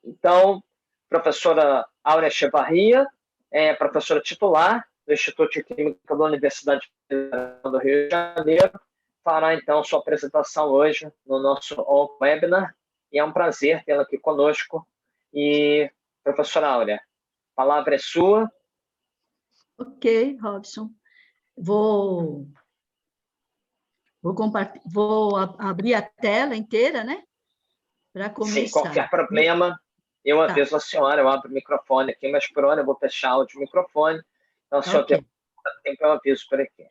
Então, professora Áurea Echevarria, professora titular do Instituto de Química da Universidade Federal do Rio de Janeiro, fará, então, sua apresentação hoje no nosso webinar, e é um prazer tê-la aqui conosco. E, professora Áurea, a palavra é sua. Ok, Robson. Vou abrir a tela inteira, né? Para começar. Sim, qualquer problema, eu aviso a senhora, eu abro o microfone aqui, mas por hora eu vou fechar o microfone. Então, se eu tiver tempo, eu aviso por aqui.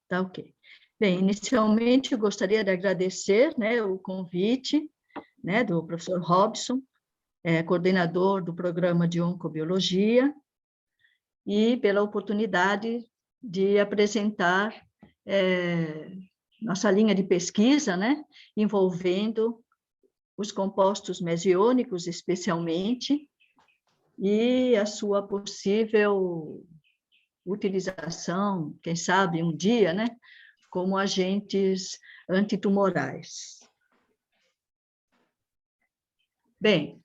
Tá ok. Bem, inicialmente eu gostaria de agradecer, né, o convite, né, do professor Robson, coordenador do programa de oncobiologia, e pela oportunidade de apresentar nossa linha de pesquisa, né, envolvendo os compostos mesiônicos, especialmente, e a sua possível utilização, quem sabe um dia, né, como agentes antitumorais. Bem,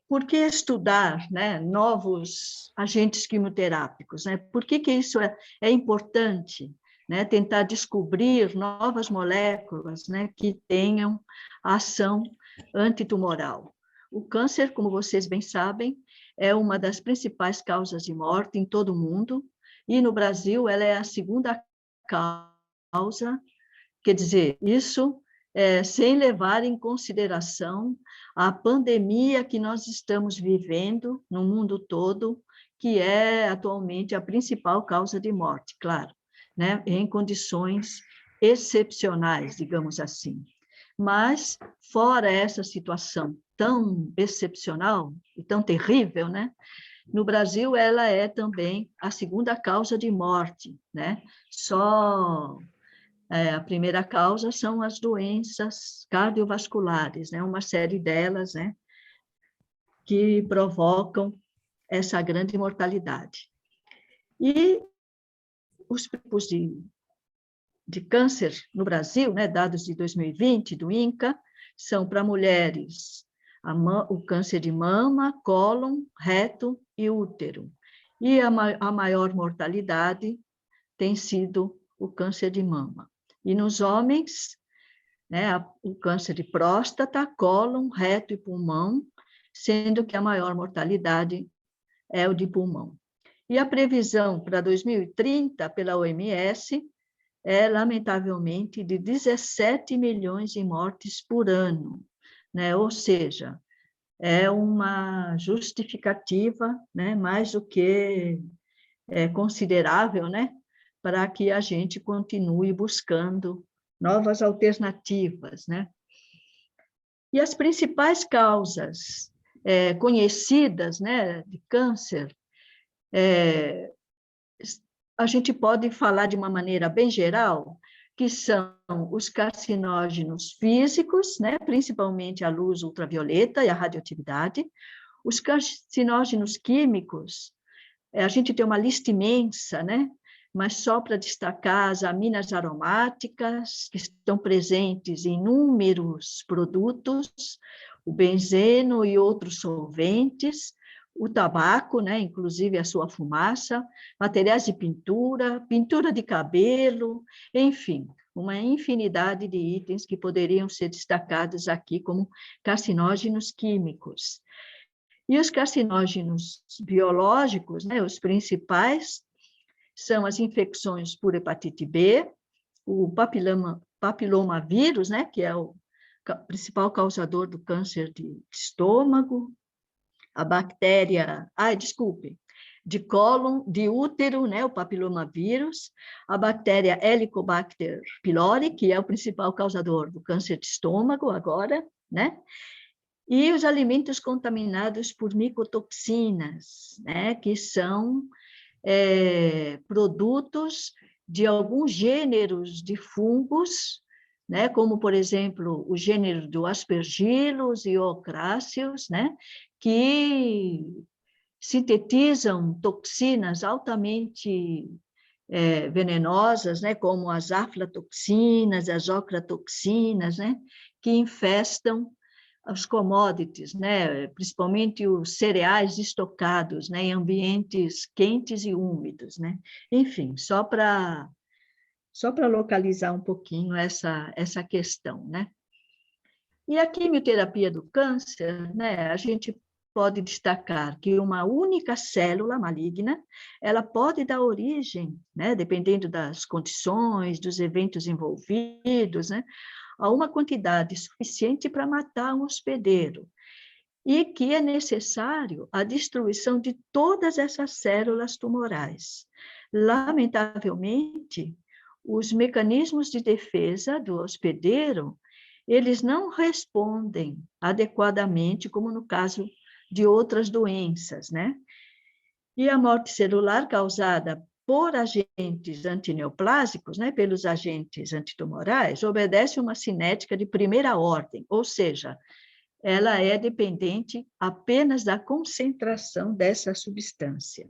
por que estudar, né, novos agentes quimioterápicos? Né? Por que isso é importante? Né? Tentar descobrir novas moléculas, né, que tenham ação antitumoral. O câncer, como vocês bem sabem, é uma das principais causas de morte em todo o mundo, e no Brasil ela é a segunda causa, quer dizer, isso sem levar em consideração a pandemia que nós estamos vivendo no mundo todo, que é atualmente a principal causa de morte, claro, né, em condições excepcionais, digamos assim. Mas, fora essa situação tão excepcional e tão terrível, né, no Brasil ela é também a segunda causa de morte, né? Só a primeira causa são as doenças cardiovasculares, né? Uma série delas, né, que provocam essa grande mortalidade. E os tipos de câncer no Brasil, né, dados de 2020, do INCA, são para mulheres o câncer de mama, cólon, reto e útero. E a maior mortalidade tem sido o câncer de mama. E nos homens, né, o câncer de próstata, cólon, reto e pulmão, sendo que a maior mortalidade é o de pulmão. E a previsão para 2030 pela OMS é, lamentavelmente, de 17 milhões de mortes por ano, né? Ou seja, é uma justificativa, né, mais do que considerável, né, para que a gente continue buscando novas alternativas, né? E as principais causas conhecidas, né, de câncer, a gente pode falar de uma maneira bem geral, que são os carcinógenos físicos, né, principalmente a luz ultravioleta e a radioatividade, os carcinógenos químicos, a gente tem uma lista imensa, né? Mas só para destacar as aminas aromáticas, que estão presentes em inúmeros produtos, o benzeno e outros solventes, o tabaco, né? Inclusive a sua fumaça, materiais de pintura, pintura de cabelo, enfim, uma infinidade de itens que poderiam ser destacados aqui como carcinógenos químicos. E os carcinógenos biológicos, né, os principais, são as infecções por hepatite B, o papilomavírus, né, que é o principal causador do câncer de estômago, a bactéria, de cólon, de útero, né, o papilomavírus, a bactéria Helicobacter pylori, que é o principal causador do câncer de estômago agora, né, e os alimentos contaminados por micotoxinas, né, que são produtos de alguns gêneros de fungos, né, como, por exemplo, o gênero do Aspergillus e Ocráceos, né, que sintetizam toxinas altamente venenosas, né, como as aflatoxinas, as ocratoxinas, né, que infestam os commodities, né? Principalmente os cereais estocados, né? Em ambientes quentes e úmidos, né? Enfim, só para localizar um pouquinho essa questão, né? E a quimioterapia do câncer, né? A gente pode destacar que uma única célula maligna, ela pode dar origem, né? Dependendo das condições, dos eventos envolvidos, né? A uma quantidade suficiente para matar um hospedeiro, e que é necessário a destruição de todas essas células tumorais. Lamentavelmente, os mecanismos de defesa do hospedeiro, eles não respondem adequadamente, como no caso de outras doenças, né? E a morte celular causada por agentes antineoplásicos, né, pelos agentes antitumorais, obedece uma cinética de primeira ordem, ou seja, ela é dependente apenas da concentração dessa substância.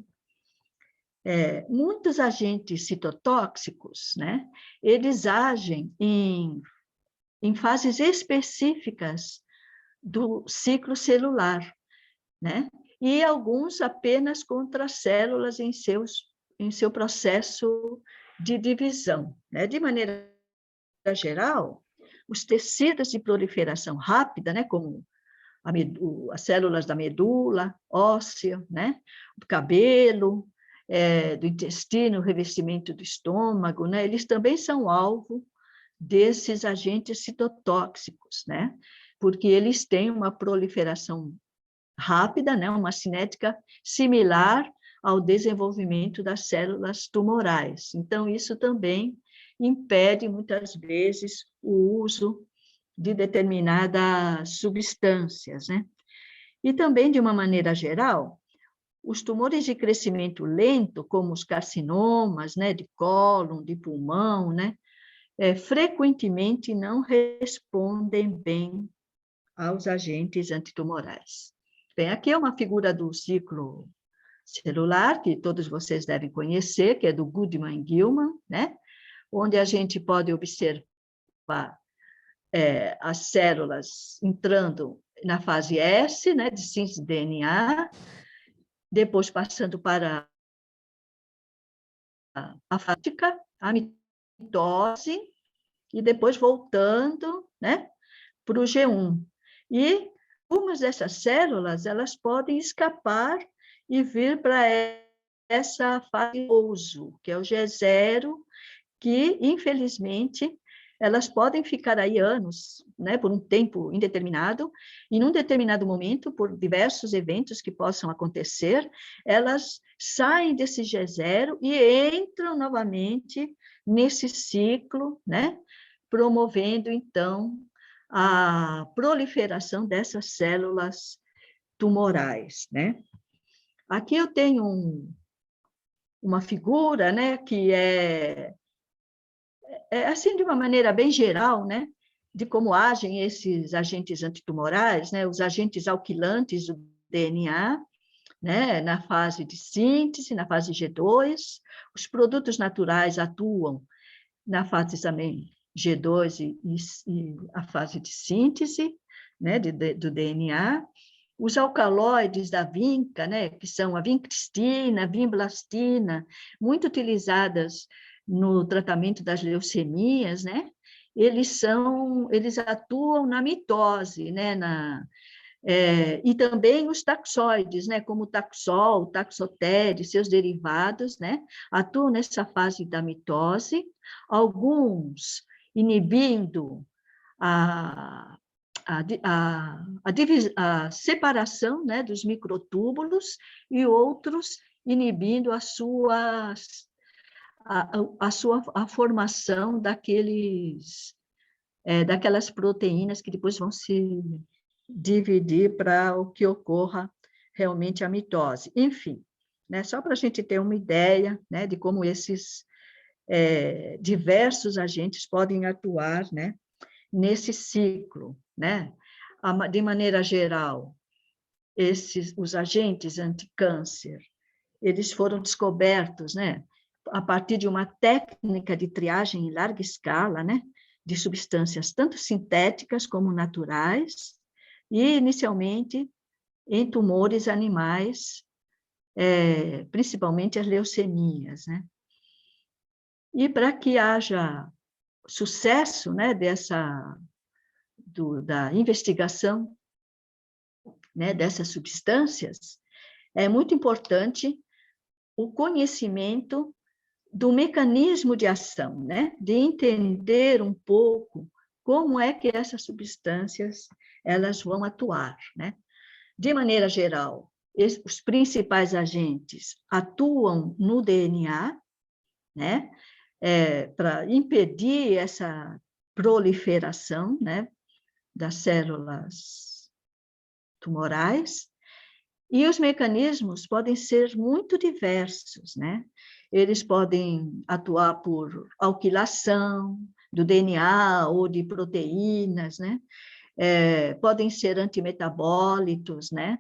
Muitos agentes citotóxicos, né, eles agem em fases específicas do ciclo celular, né? E alguns apenas contra as células em seu processo de divisão, né? De maneira geral, os tecidos de proliferação rápida, né? Como as células da medula óssea, né? Do cabelo, do intestino, o revestimento do estômago, né? Eles também são alvo desses agentes citotóxicos, né? Porque eles têm uma proliferação rápida, né? Uma cinética similar ao desenvolvimento das células tumorais. Então, isso também impede, muitas vezes, o uso de determinadas substâncias, né? E também, de uma maneira geral, os tumores de crescimento lento, como os carcinomas, né, de cólon, de pulmão, né, frequentemente não respondem bem aos agentes antitumorais. Bem, aqui é uma figura do ciclo celular, que todos vocês devem conhecer, que é do Goodman e Gilman, né? Onde a gente pode observar as células entrando na fase S, né, de síntese de DNA, depois passando para a fática, a mitose, e depois voltando, né, para o G1. E algumas dessas células, elas podem escapar e vir para essa fase de pouso, que é o G0, que, infelizmente, elas podem ficar aí anos, né, por um tempo indeterminado, e num determinado momento, por diversos eventos que possam acontecer, elas saem desse G0 e entram novamente nesse ciclo, né, promovendo, então, a proliferação dessas células tumorais, né? Aqui eu tenho uma figura, né, que assim, de uma maneira bem geral, né, de como agem esses agentes antitumorais, né, os agentes alquilantes do DNA, né, na fase de síntese, na fase G2, os produtos naturais atuam na fase também G2 e a fase de síntese, né, do DNA, os alcaloides da vinca, né, que são a vincristina, a vimblastina, muito utilizadas no tratamento das leucemias, né? Eles atuam na mitose, né? E também os taxoides, né? Como o taxol, o taxotere, seus derivados, né? Atuam nessa fase da mitose, alguns inibindo a a separação, né, dos microtúbulos, e outros inibindo a formação daquelas proteínas que depois vão se dividir para o que ocorra realmente a mitose. Enfim, né, só para a gente ter uma ideia, né, de como esses diversos agentes podem atuar, né, nesse ciclo, né? De maneira geral, os agentes anticâncer, eles foram descobertos, né, a partir de uma técnica de triagem em larga escala, né, de substâncias tanto sintéticas como naturais, e, inicialmente, em tumores animais, principalmente as leucemias, né? E para que haja sucesso, né, da investigação, né, dessas substâncias, é muito importante o conhecimento do mecanismo de ação, né, de entender um pouco como é que essas substâncias elas vão atuar, né? De maneira geral, os principais agentes atuam no DNA, né, para impedir essa proliferação, né, das células tumorais, e os mecanismos podem ser muito diversos, né? Eles podem atuar por alquilação do DNA ou de proteínas, né? Podem ser antimetabólitos, né?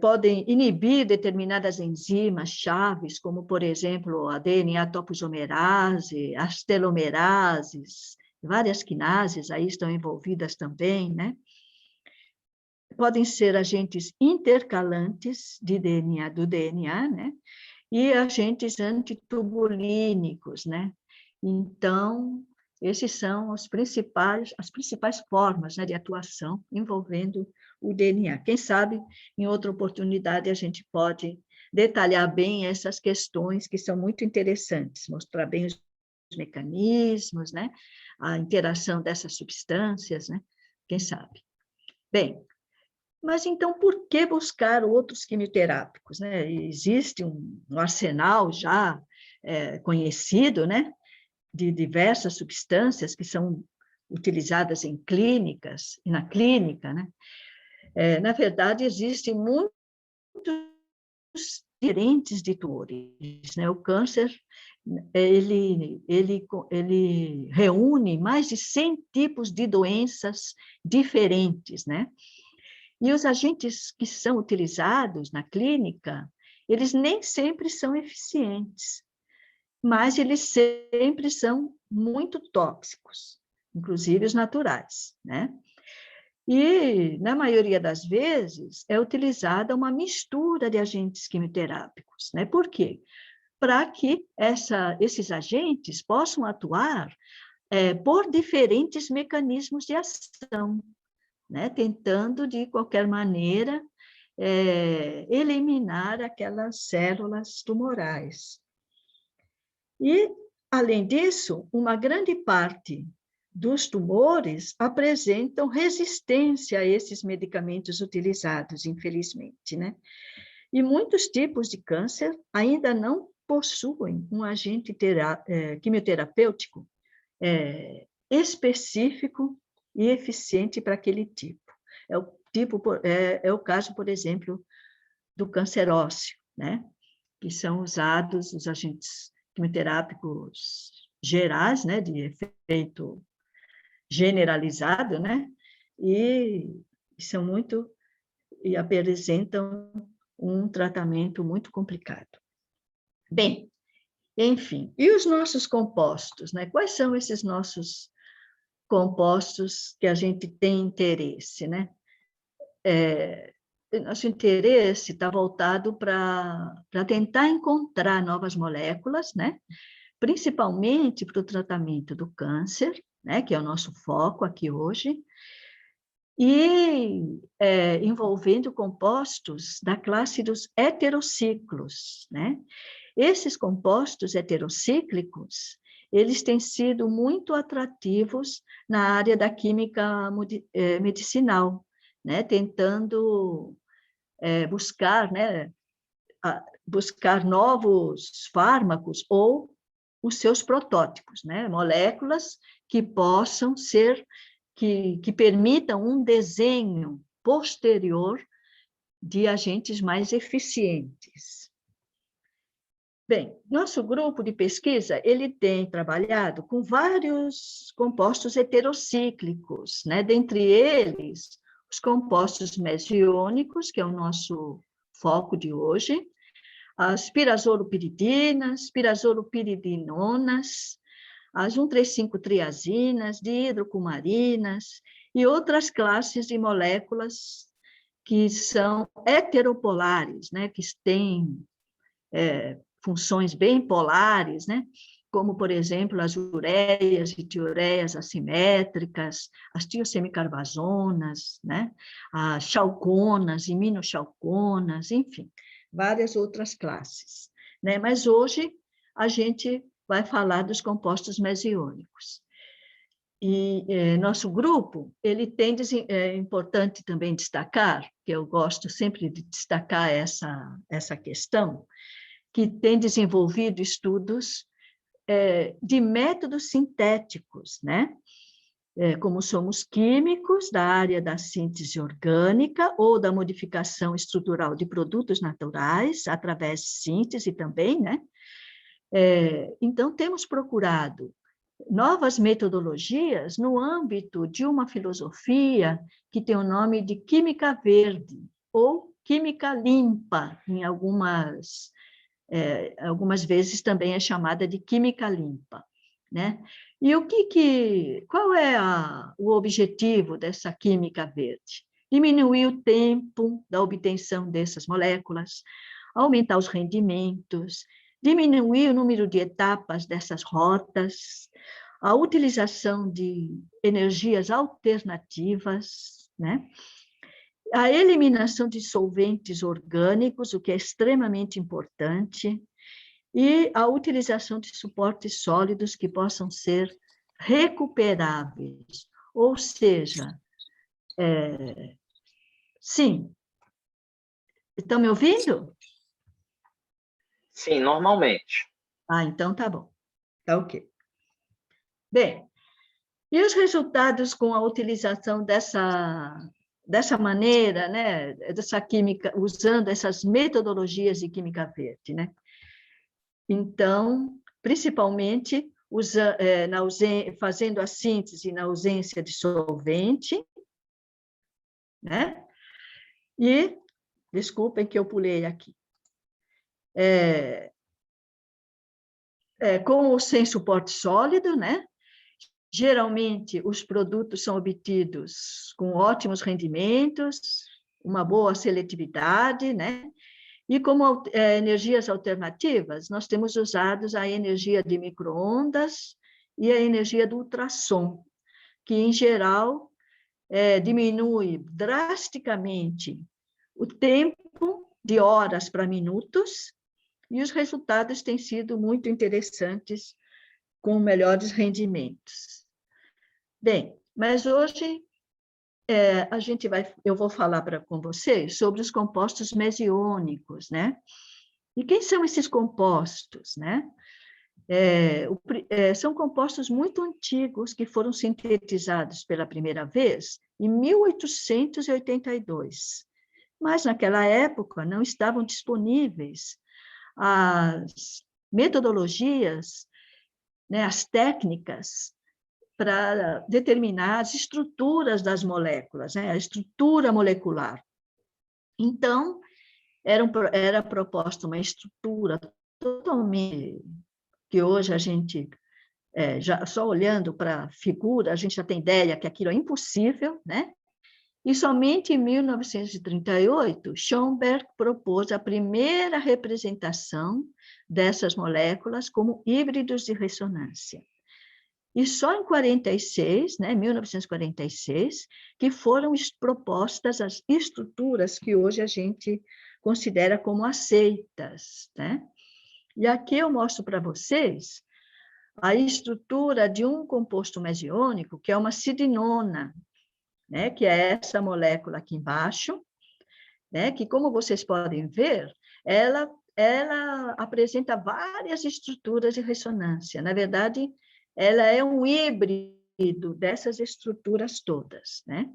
Podem inibir determinadas enzimas chaves, como, por exemplo, a DNA topoisomerase, as telomerases, várias quinases aí estão envolvidas também, né? Podem ser agentes intercalantes do DNA, né? E agentes antitubulínicos, né? Então, esses são as principais formas, né, de atuação envolvendo o DNA. Quem sabe, em outra oportunidade, a gente pode detalhar bem essas questões que são muito interessantes, mostrar bem os mecanismos, né, a interação dessas substâncias, né? Quem sabe. Bem, mas então por que buscar outros quimioterápicos, né? Existe um arsenal já conhecido, né, de diversas substâncias que são utilizadas em clínicas e na clínica, né? Na verdade, existem muitos diferentes de tumores, né? O câncer, ele reúne mais de 100 tipos de doenças diferentes, né? E os agentes que são utilizados na clínica, eles nem sempre são eficientes, mas eles sempre são muito tóxicos, inclusive os naturais, né? E, na maioria das vezes, é utilizada uma mistura de agentes quimioterápicos, né? Por quê? Para que esses agentes possam atuar por diferentes mecanismos de ação, né? Tentando, de qualquer maneira, eliminar aquelas células tumorais. E, além disso, uma grande parte dos tumores apresentam resistência a esses medicamentos utilizados, infelizmente, né? E muitos tipos de câncer ainda não possuem um agente quimioterapêutico específico e eficiente para aquele tipo. É o caso, por exemplo, do câncer ósseo, né? Que são usados os agentes quimioterápicos gerais, né? De efeito generalizado, né? E apresentam um tratamento muito complicado. Bem, enfim, e os nossos compostos, né? Quais são esses nossos compostos que a gente tem interesse, né? Nosso interesse está voltado para tentar encontrar novas moléculas, né? Principalmente para o tratamento do câncer, né? Que é o nosso foco aqui hoje, e envolvendo compostos da classe dos heterociclos, né? Esses compostos heterocíclicos, eles têm sido muito atrativos na área da química medicinal, né? Tentando buscar novos fármacos ou os seus protótipos, né? Moléculas que possam ser, que permitam um desenho posterior de agentes mais eficientes. Bem, nosso grupo de pesquisa, ele tem trabalhado com vários compostos heterocíclicos, né? Dentre eles, os compostos mesiônicos, que é o nosso foco de hoje, as pirazolopiridinas, pirazolopiridinonas, as 1,3,5-triazinas, dihidrocumarinas e outras classes de moléculas que são heteropolares, né? Que têm funções bem polares, né? Como, por exemplo, as ureias e tioureias assimétricas, as tiosemicarbazonas, né? As chalconas, iminoxalconas, enfim, várias outras classes, né? Mas hoje a gente vai falar dos compostos mesiônicos. E nosso grupo, ele tem, é importante também destacar, que eu gosto sempre de destacar essa questão, que tem desenvolvido estudos de métodos sintéticos, né? Como somos químicos da área da síntese orgânica ou da modificação estrutural de produtos naturais, através de síntese também, né? Então, temos procurado novas metodologias no âmbito de uma filosofia que tem o nome de química verde ou química limpa, em algumas vezes também é chamada de química limpa, né? E qual é o objetivo dessa química verde? Diminuir o tempo da obtenção dessas moléculas, aumentar os rendimentos, diminuir o número de etapas dessas rotas, a utilização de energias alternativas, né? A eliminação de solventes orgânicos, o que é extremamente importante, e a utilização de suportes sólidos que possam ser recuperáveis, ou seja, sim, estão me ouvindo? Sim, normalmente. Ah, então tá bom, tá ok. Bem, e os resultados com a utilização dessa maneira, né, dessa química, usando essas metodologias de química verde, né? Então, principalmente fazendo a síntese na ausência de solvente, né? E, desculpem que eu pulei aqui, com ou sem suporte sólido, né? Geralmente, os produtos são obtidos com ótimos rendimentos, uma boa seletividade, né? E como energias alternativas, nós temos usado a energia de micro-ondas e a energia do ultrassom, que, em geral, diminui drasticamente o tempo de horas para minutos, e os resultados têm sido muito interessantes, com melhores rendimentos. Bem, mas hoje eu vou falar com vocês sobre os compostos mesiônicos, né? E quem são esses compostos, né? São compostos muito antigos que foram sintetizados pela primeira vez em 1882. Mas, naquela época, não estavam disponíveis as metodologias, né, as técnicas para determinar as estruturas das moléculas, né, a estrutura molecular. Então, era proposta uma estrutura totalmente que hoje a gente, já só olhando para a figura, a gente já tem ideia que aquilo é impossível, né? E somente em 1938, Schönberg propôs a primeira representação dessas moléculas como híbridos de ressonância. E só em 46, né, 1946, que foram propostas as estruturas que hoje a gente considera como aceitas, né? E aqui eu mostro para vocês a estrutura de um composto mesiônico, que é uma sidinona, né, que é essa molécula aqui embaixo, né, que, como vocês podem ver, ela apresenta várias estruturas de ressonância. Na verdade, ela é um híbrido dessas estruturas todas, né?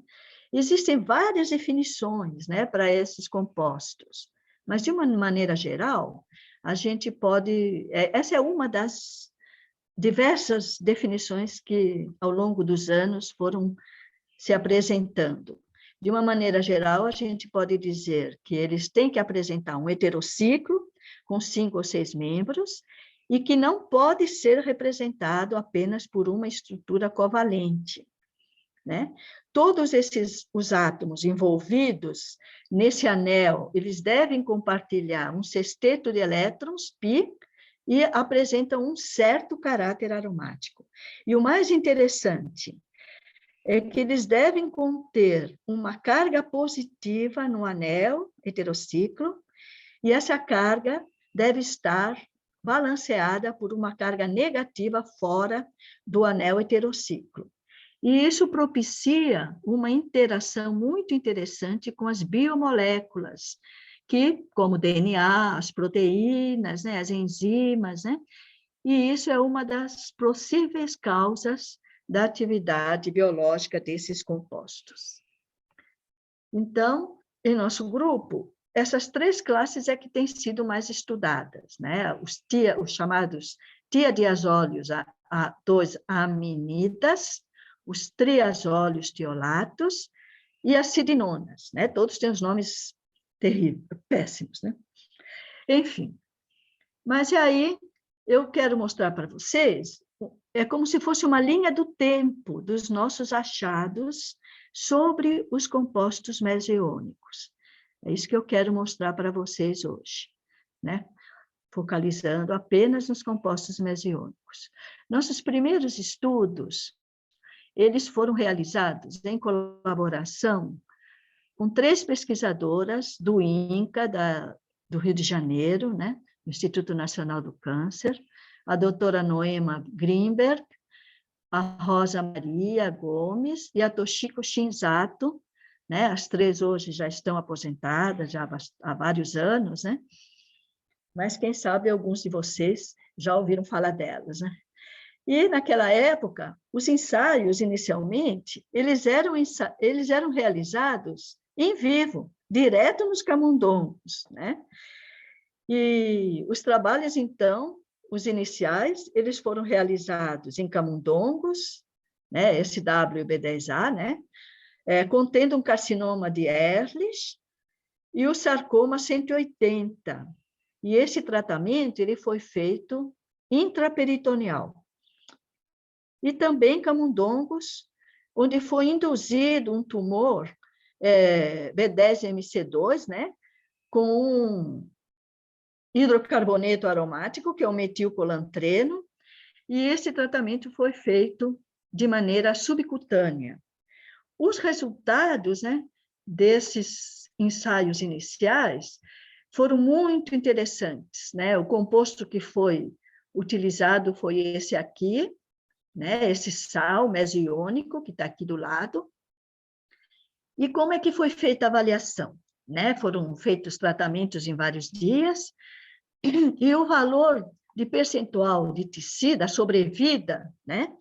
Existem várias definições, né, para esses compostos, mas, de uma maneira geral, a gente pode... Essa é uma das diversas definições que, ao longo dos anos, foram se apresentando. De uma maneira geral, a gente pode dizer que eles têm que apresentar um heterociclo com 5 ou 6 membros e que não pode ser representado apenas por uma estrutura covalente, né? Todos os átomos envolvidos nesse anel, eles devem compartilhar um sexteto de elétrons, π, e apresentam um certo caráter aromático. E o mais interessante é que eles devem conter uma carga positiva no anel heterociclo, e essa carga deve estar balanceada por uma carga negativa fora do anel heterociclo. E isso propicia uma interação muito interessante com as biomoléculas, que, como o DNA, as proteínas, né, as enzimas, né, e isso é uma das possíveis causas da atividade biológica desses compostos. Então, em nosso grupo, essas 3 classes é que têm sido mais estudadas, né? Os chamados tiadiazóleos, a 2 aminidas, os triazóleos tiolatos e as sidinonas, né? Todos têm os nomes terríveis, péssimos, né? Enfim, mas aí eu quero mostrar para vocês, é como se fosse uma linha do tempo dos nossos achados sobre os compostos mesônicos. É isso que eu quero mostrar para vocês hoje, né? Focalizando apenas nos compostos mesônicos. Nossos primeiros estudos, eles foram realizados em colaboração com 3 pesquisadoras do INCA, do Rio de Janeiro, né? Instituto Nacional do Câncer, a doutora Noema Grimberg, a Rosa Maria Gomes e a Toshiko Shinzato, né? As 3 hoje já estão aposentadas, já há vários anos, né? Mas quem sabe alguns de vocês já ouviram falar delas, né? E naquela época, os ensaios, inicialmente, eles eram realizados em vivo, direto nos camundongos, né? E os trabalhos, então, os iniciais, eles foram realizados em camundongos, né, SW e B10A, né, contendo um carcinoma de Ehrlich e o sarcoma 180. E esse tratamento ele foi feito intraperitoneal. E também camundongos, onde foi induzido um tumor B10MC2, né, com hidrocarboneto aromático, que é o metilcolantreno, e esse tratamento foi feito de maneira subcutânea. Os resultados, né, desses ensaios iniciais foram muito interessantes, né? O composto que foi utilizado foi esse aqui, né, esse sal mesiônico, que está aqui do lado. E como é que foi feita a avaliação? Né? Foram feitos tratamentos em vários dias, e o valor de percentual de TC, da sobrevida, né?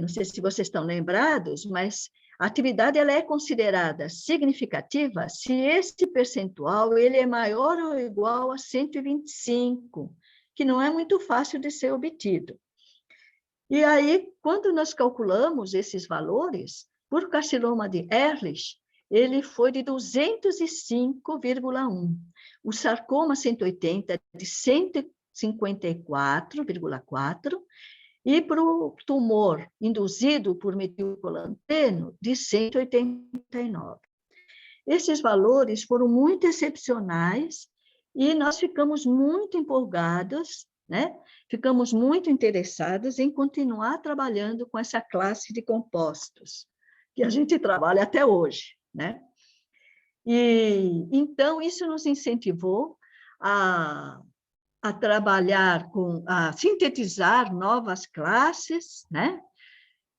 Não sei se vocês estão lembrados, mas a atividade ela é considerada significativa se esse percentual ele é maior ou igual a 125, que não é muito fácil de ser obtido. E aí, quando nós calculamos esses valores, por carcinoma de Ehrlich, ele foi de 205,1. O sarcoma 180 de 154,4 e para o tumor induzido por metilcolantreno de 189. Esses valores foram muito excepcionais e nós ficamos muito empolgados, né? Ficamos muito interessados em continuar trabalhando com essa classe de compostos, que a gente trabalha até hoje, né? E então isso nos incentivou a trabalhar a sintetizar novas classes, né?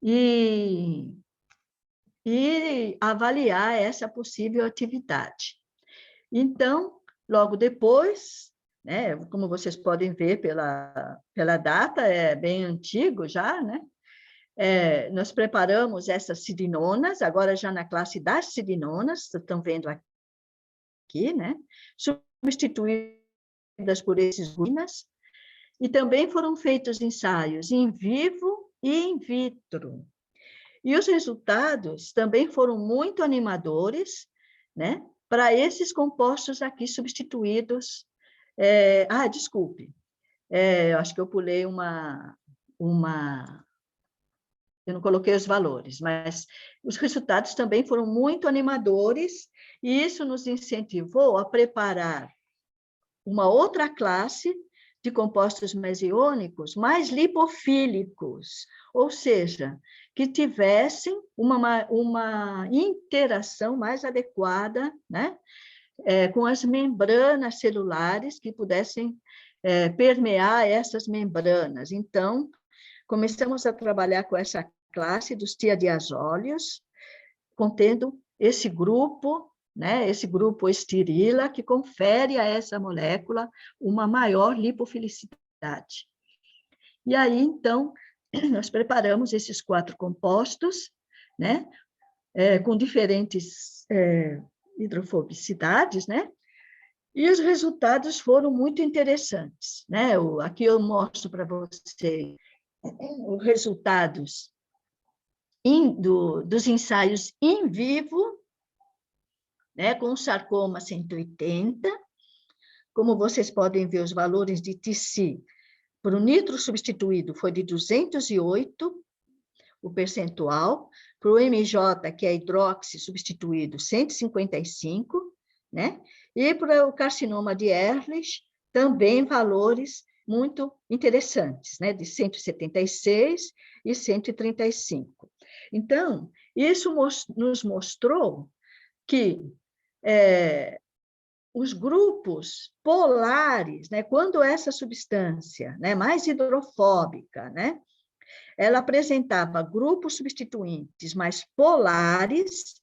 E avaliar essa possível atividade. Então, logo depois, né, como vocês podem ver pela data, é bem antigo já, né? Nós preparamos essas sidinonas, agora já na classe das sidinonas, vocês estão vendo aqui, né? Substituídas por esses ruínas, e também foram feitos ensaios em vivo e in vitro. E os resultados também foram muito animadores, né? Para esses compostos aqui substituídos. Desculpe. eu acho que eu pulei eu não coloquei os valores, mas os resultados também foram muito animadores, e isso nos incentivou a preparar uma outra classe de compostos mesiônicos mais lipofílicos, ou seja, que tivessem uma interação mais adequada, né, com as membranas celulares, que pudessem permear essas membranas. Então, começamos a trabalhar com essa classe dos tiadiazóleos, contendo esse grupo, né, esse grupo estirila, que confere a essa molécula uma maior lipofilicidade. E aí, então, nós preparamos esses 4 compostos, né, com diferentes hidrofobicidades, né, e os resultados foram muito interessantes, né? Aqui eu mostro para vocês os resultados dos ensaios in vivo, né, com o sarcoma 180. Como vocês podem ver, os valores de TC para o nitro substituído foi de 208, o percentual, para o MJ, que é hidroxi substituído, 155, né? E para o carcinoma de Ehrlich, também valores muito interessantes, né? De 176 e 135. Então, isso nos mostrou que os grupos polares, né, quando essa substância, né, mais hidrofóbica, né, ela apresentava grupos substituintes mais polares,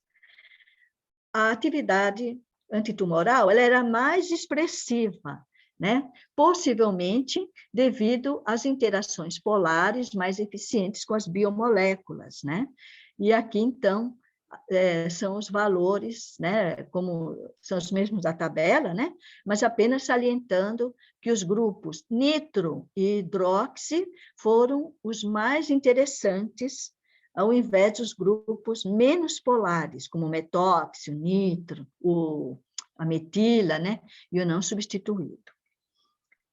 a atividade antitumoral ela era mais expressiva, né? Possivelmente devido às interações polares mais eficientes com as biomoléculas, né? E aqui, então, são os valores, né? Como são os mesmos da tabela, né? Mas apenas salientando que os grupos nitro e hidroxi foram os mais interessantes, ao invés dos grupos menos polares, como o metóxi, o nitro, a metila, né? E o não substituído.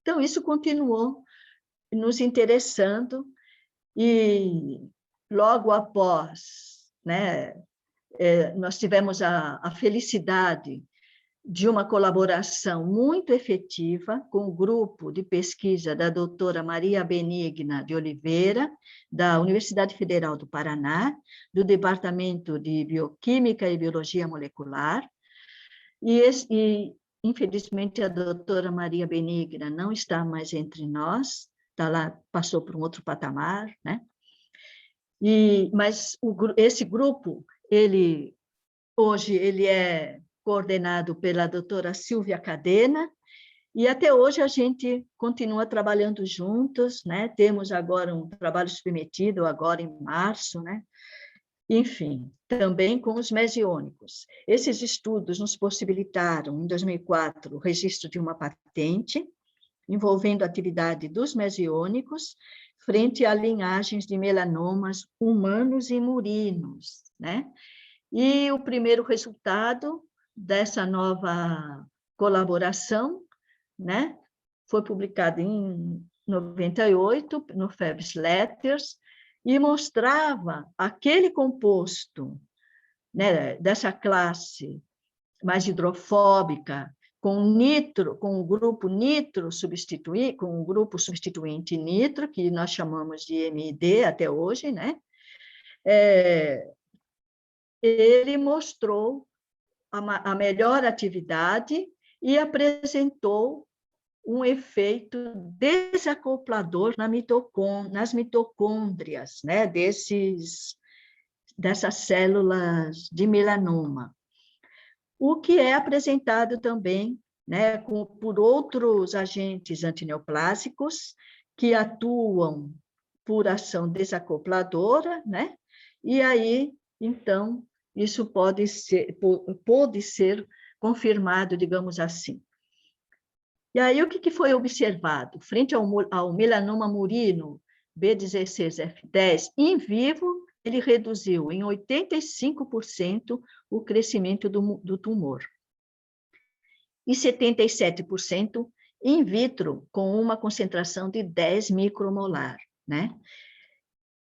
Então, isso continuou nos interessando, e logo após, né, nós tivemos a felicidade de uma colaboração muito efetiva com o grupo de pesquisa da doutora Maria Benigna de Oliveira, da Universidade Federal do Paraná, do Departamento de Bioquímica e Biologia Molecular, e infelizmente, a doutora Maria Benigna não está mais entre nós, tá lá, passou por um outro patamar, né? Mas esse grupo, hoje ele é coordenado pela doutora Silvia Cadena, e até hoje a gente continua trabalhando juntos, né? Temos agora um trabalho submetido, agora em março, né? Enfim, também com os mesiônicos. Esses estudos nos possibilitaram, em 2004, o registro de uma patente envolvendo a atividade dos mesiônicos frente a linhagens de melanomas humanos e murinos, né? E o primeiro resultado dessa nova colaboração, né, foi publicado em 98 no Febres Letters, e mostrava aquele composto, né, dessa classe mais hidrofóbica, com o grupo nitro substituir, com o grupo substituinte nitro, que nós chamamos de MID até hoje, né? Ele mostrou a melhor atividade e apresentou um efeito desacoplador nas mitocôndrias, né, dessas células de melanoma. O que é apresentado também, né, por outros agentes antineoplásicos que atuam por ação desacopladora, né? E aí, então, isso pode ser confirmado, digamos assim. E aí, o que foi observado? Frente ao melanoma murino B16F10, em vivo, ele reduziu em 85% o crescimento do tumor. E 77% in vitro com uma concentração de 10 micromolar, né?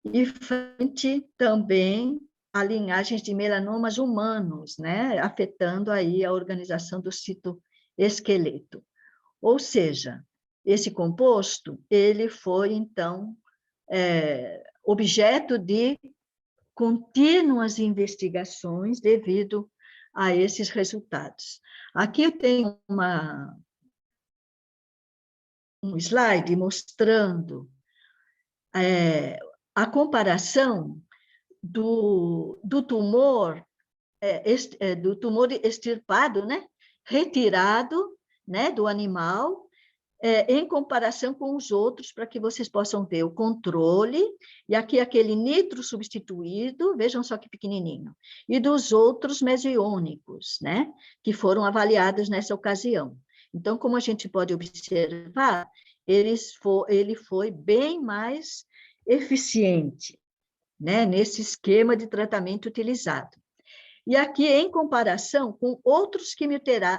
E frente também a linhagens de melanomas humanos, né? Afetando aí a organização do citoesqueleto. Ou seja, esse composto, ele foi, então, objeto de contínuas investigações devido a esses resultados. Aqui eu tenho um slide mostrando a comparação do tumor extirpado, né? Retirado, né, do animal, em comparação com os outros, para que vocês possam ver o controle, e aqui aquele nitro substituído, vejam só que pequenininho, e dos outros mesiônicos, né, que foram avaliados nessa ocasião. Então, como a gente pode observar, ele foi bem mais eficiente, né, nesse esquema de tratamento utilizado. E aqui, em comparação com outros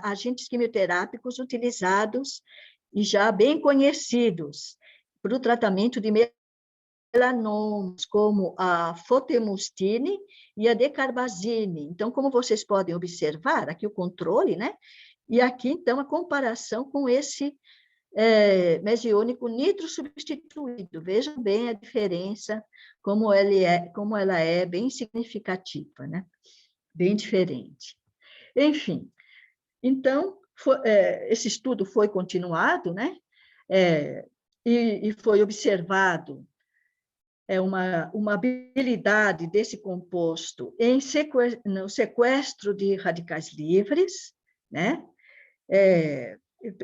agentes quimioterápicos utilizados e já bem conhecidos para o tratamento de melanomas, como a fotemustine e a decarbazine. Então, como vocês podem observar, aqui o controle, né? E aqui, então, a comparação com esse mesiônico nitro substituído. Vejam bem a diferença, como ela é bem significativa, né? Bem diferente. Enfim, então, esse estudo foi continuado, né? E foi observado uma habilidade desse composto no sequestro de radicais livres, né?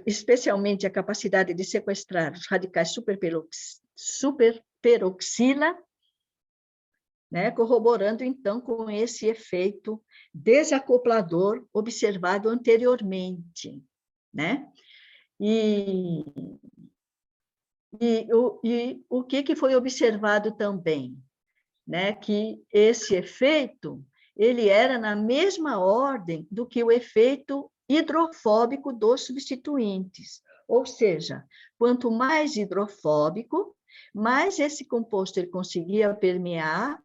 Especialmente a capacidade de sequestrar os radicais superperoxila, né, corroborando, então, com esse efeito desacoplador observado anteriormente, né? E o que foi observado também? Né? Que esse efeito ele era na mesma ordem do que o efeito hidrofóbico dos substituintes, ou seja, quanto mais hidrofóbico, mais esse composto ele conseguia permear,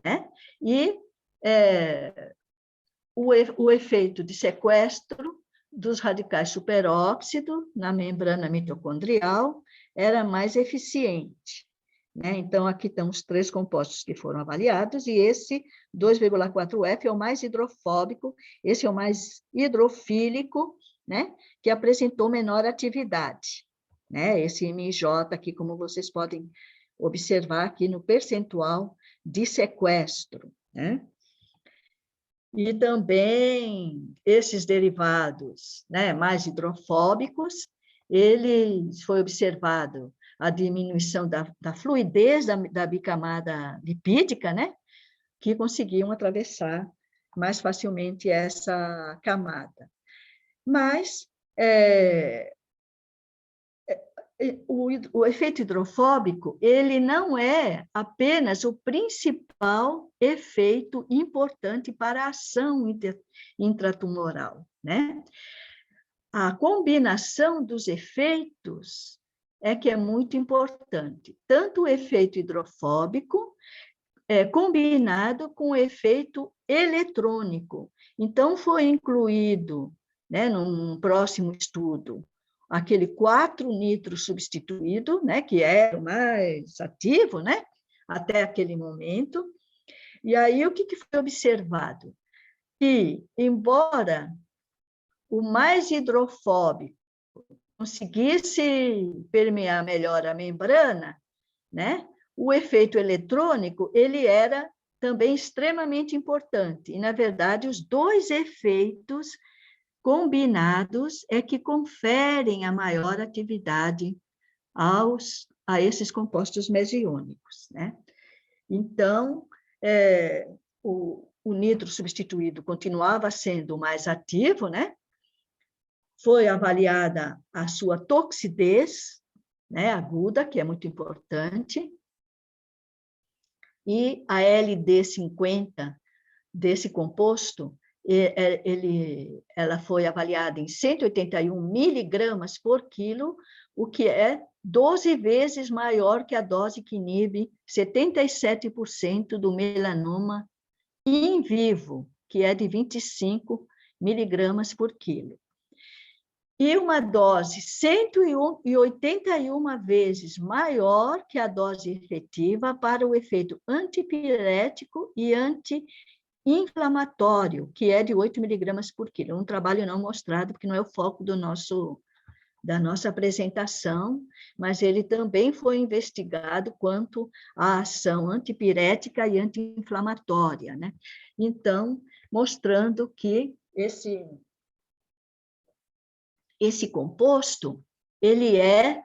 né? E o efeito de sequestro dos radicais superóxido na membrana mitocondrial era mais eficiente, né? Então, aqui estão os 3 compostos que foram avaliados, e esse 2,4F é o mais hidrofóbico, esse é o mais hidrofílico, né? Que apresentou menor atividade, né? Esse MJ aqui, como vocês podem observar aqui no percentual de sequestro, né? E também esses derivados, né, mais hidrofóbicos, foi observado a diminuição da fluidez da bicamada lipídica, né, que conseguiam atravessar mais facilmente essa camada. Mas o efeito hidrofóbico, ele não é apenas o principal efeito importante para a ação intratumoral, né? A combinação dos efeitos é que é muito importante, tanto o efeito hidrofóbico combinado com o efeito eletrônico. Então, foi incluído, né, num próximo estudo, aquele 4-nitro substituído, né, que era o mais ativo, né, até aquele momento. E aí, o que foi observado? Que, embora o mais hidrofóbico conseguisse permear melhor a membrana, né, o efeito eletrônico ele era também extremamente importante. E, na verdade, os 2 efeitos combinados é que conferem a maior atividade a esses compostos mesiônicos, né? Então, o nitro substituído continuava sendo mais ativo, né? Foi avaliada a sua toxidez, né, aguda, que é muito importante, e a LD50 desse composto ela foi avaliada em 181 miligramas por quilo, o que é 12 vezes maior que a dose que inibe 77% do melanoma in vivo, que é de 25 miligramas por quilo. E uma dose 181 vezes maior que a dose efetiva para o efeito antipirético e anti-inflamatório, que é de 8 miligramas por quilo. Um trabalho não mostrado, porque não é o foco da nossa apresentação, mas ele também foi investigado quanto à ação antipirética e anti-inflamatória, né? Então, mostrando que esse composto, ele é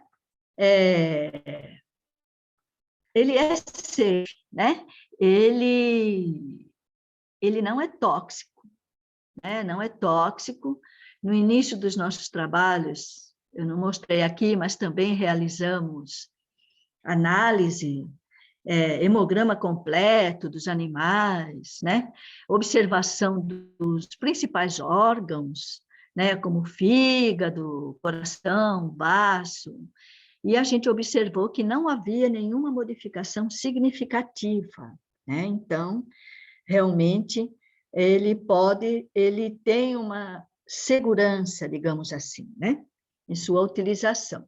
safe, né? Ele não é tóxico, né? Não é tóxico. No início dos nossos trabalhos, eu não mostrei aqui, mas também realizamos análise, hemograma completo dos animais, né? Observação dos principais órgãos, né? Como fígado, coração, baço, e a gente observou que não havia nenhuma modificação significativa, né? Então, realmente, ele tem uma segurança, digamos assim, né? Em sua utilização.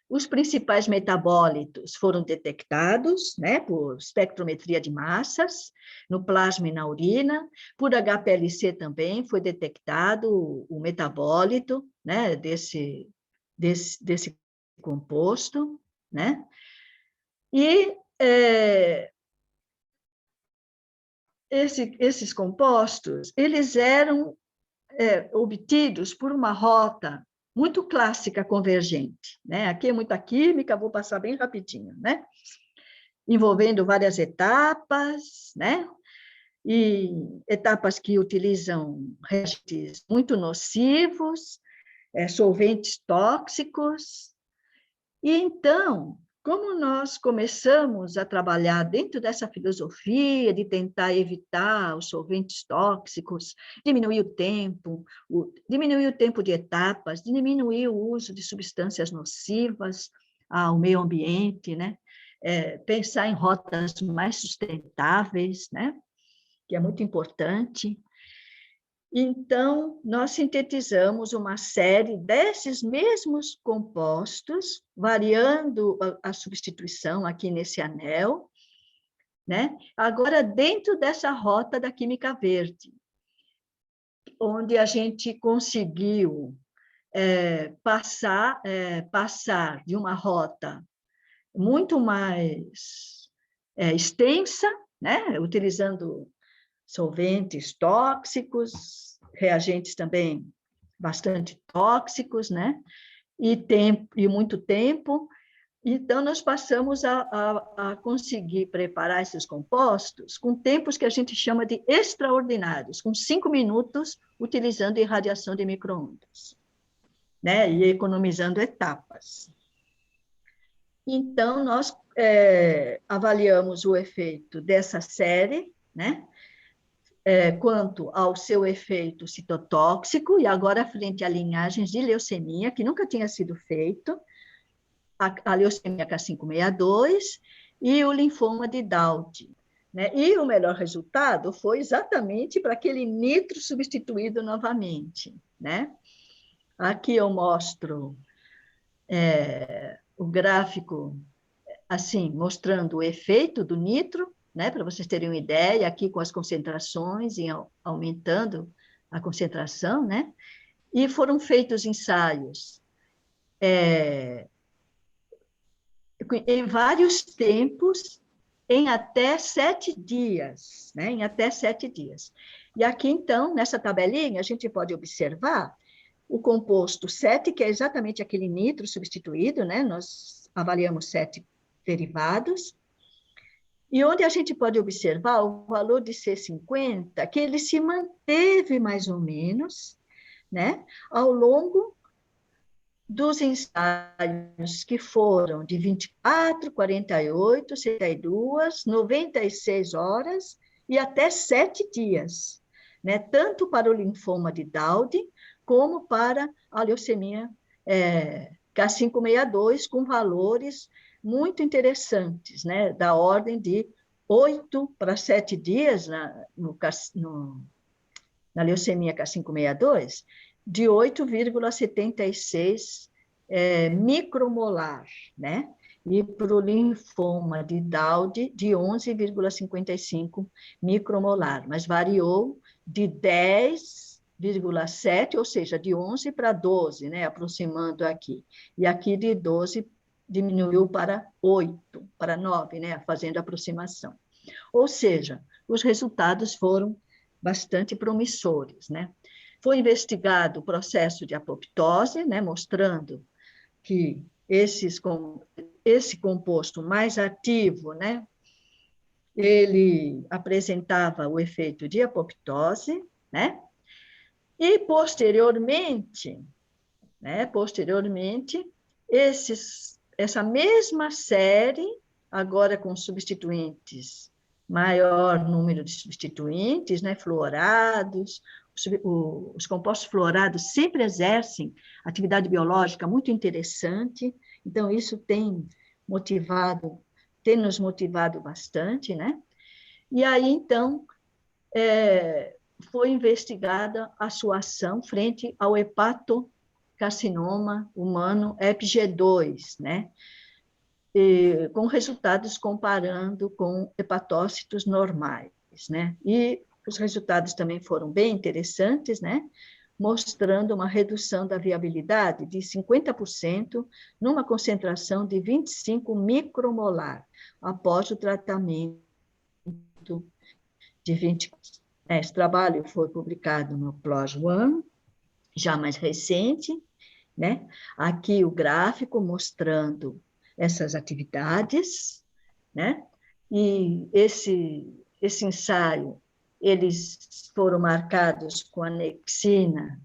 Os principais metabólitos foram detectados, né, por espectrometria de massas, no plasma e na urina. Por HPLC também foi detectado o metabólito, né, desse composto, né? E esses compostos, eles eram obtidos por uma rota muito clássica convergente, né? Aqui é muita química, vou passar bem rapidinho, né? Envolvendo várias etapas, né? E etapas que utilizam reagentes muito nocivos, solventes tóxicos. E então, como nós começamos a trabalhar dentro dessa filosofia de tentar evitar os solventes tóxicos, diminuir o tempo de etapas, diminuir o uso de substâncias nocivas ao meio ambiente, né? Pensar em rotas mais sustentáveis, né? Que é muito importante. Então, nós sintetizamos uma série desses mesmos compostos, variando a substituição aqui nesse anel, né? Agora, dentro dessa rota da química verde, onde a gente conseguiu passar de uma rota muito mais extensa, né? Utilizando solventes tóxicos, reagentes também bastante tóxicos, né? E muito tempo. Então, nós passamos a conseguir preparar esses compostos com tempos que a gente chama de extraordinários, com 5 minutos, utilizando irradiação de micro-ondas, né? E economizando etapas. Então, nós avaliamos o efeito dessa série, né? Quanto ao seu efeito citotóxico, e agora frente a linhagens de leucemia, que nunca tinha sido feito, a leucemia K562 e o linfoma de Dowd, né? E o melhor resultado foi exatamente para aquele nitro substituído novamente, né? Aqui eu mostro o gráfico, assim, mostrando o efeito do nitro, né, para vocês terem uma ideia, aqui com as concentrações, e aumentando a concentração, né? E foram feitos ensaios em vários tempos, em até 7 dias, né? Em até 7 dias. E aqui, então, nessa tabelinha, a gente pode observar o composto 7, que é exatamente aquele nitro substituído, né? Nós avaliamos 7 derivados, e onde a gente pode observar o valor de C50, que ele se manteve mais ou menos, né, ao longo dos ensaios que foram de 24, 48, 62, 96 horas e até 7 dias. né, tanto para o linfoma de Dowdy, como para a leucemia K562, com valores muito interessantes, né, da ordem de 8 para 7 dias na leucemia K562, de 8,76 micromolar, né? E para o linfoma de Dowdy, de 11,55 micromolar, mas variou de 10,7, ou seja, de 11 para 12, né? Aproximando aqui. E aqui de 12 diminuiu para 8, para 9, né? Fazendo a aproximação. Ou seja, os resultados foram bastante promissores, né? Foi investigado o processo de apoptose, né, mostrando que esse composto mais ativo, né, ele apresentava o efeito de apoptose, né? E posteriormente, essa mesma série, agora com substituintes, maior número de substituintes, né, fluorados, os compostos fluorados sempre exercem atividade biológica muito interessante, então isso tem nos motivado bastante, né? E aí, então, foi investigada a sua ação frente ao hepatocarcinoma humano HepG2, né? Com resultados comparando com hepatócitos normais, né? E os resultados também foram bem interessantes, né? Mostrando uma redução da viabilidade de 50% numa concentração de 25 micromolar após o tratamento de 20. Esse trabalho foi publicado no PLOS One, já mais recente, né? Aqui o gráfico mostrando essas atividades, né? E esse ensaio, eles foram marcados com anexina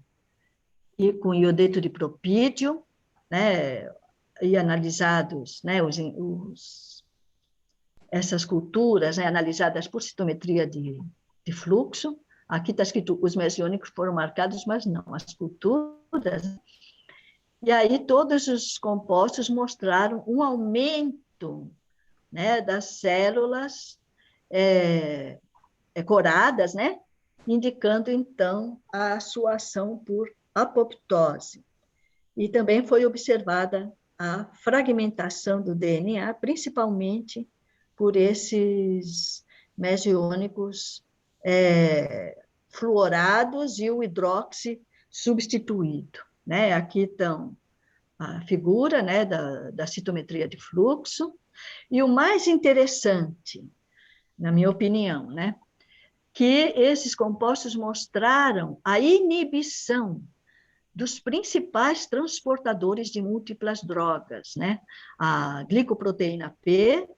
e com iodeto de propídio, né? E analisados, né? Essas culturas, né? Analisadas por citometria de fluxo. Aqui está escrito os mesiônicos foram marcados, mas não, as culturas. E aí todos os compostos mostraram um aumento, né, das células coradas, né, indicando, então, a sua ação por apoptose. E também foi observada a fragmentação do DNA, principalmente por esses mesiônicos fluorados e o hidroxi substituído, né? Aqui estão a figura, né, da citometria de fluxo, e o mais interessante, na minha opinião, né, que esses compostos mostraram a inibição dos principais transportadores de múltiplas drogas, né, a glicoproteína P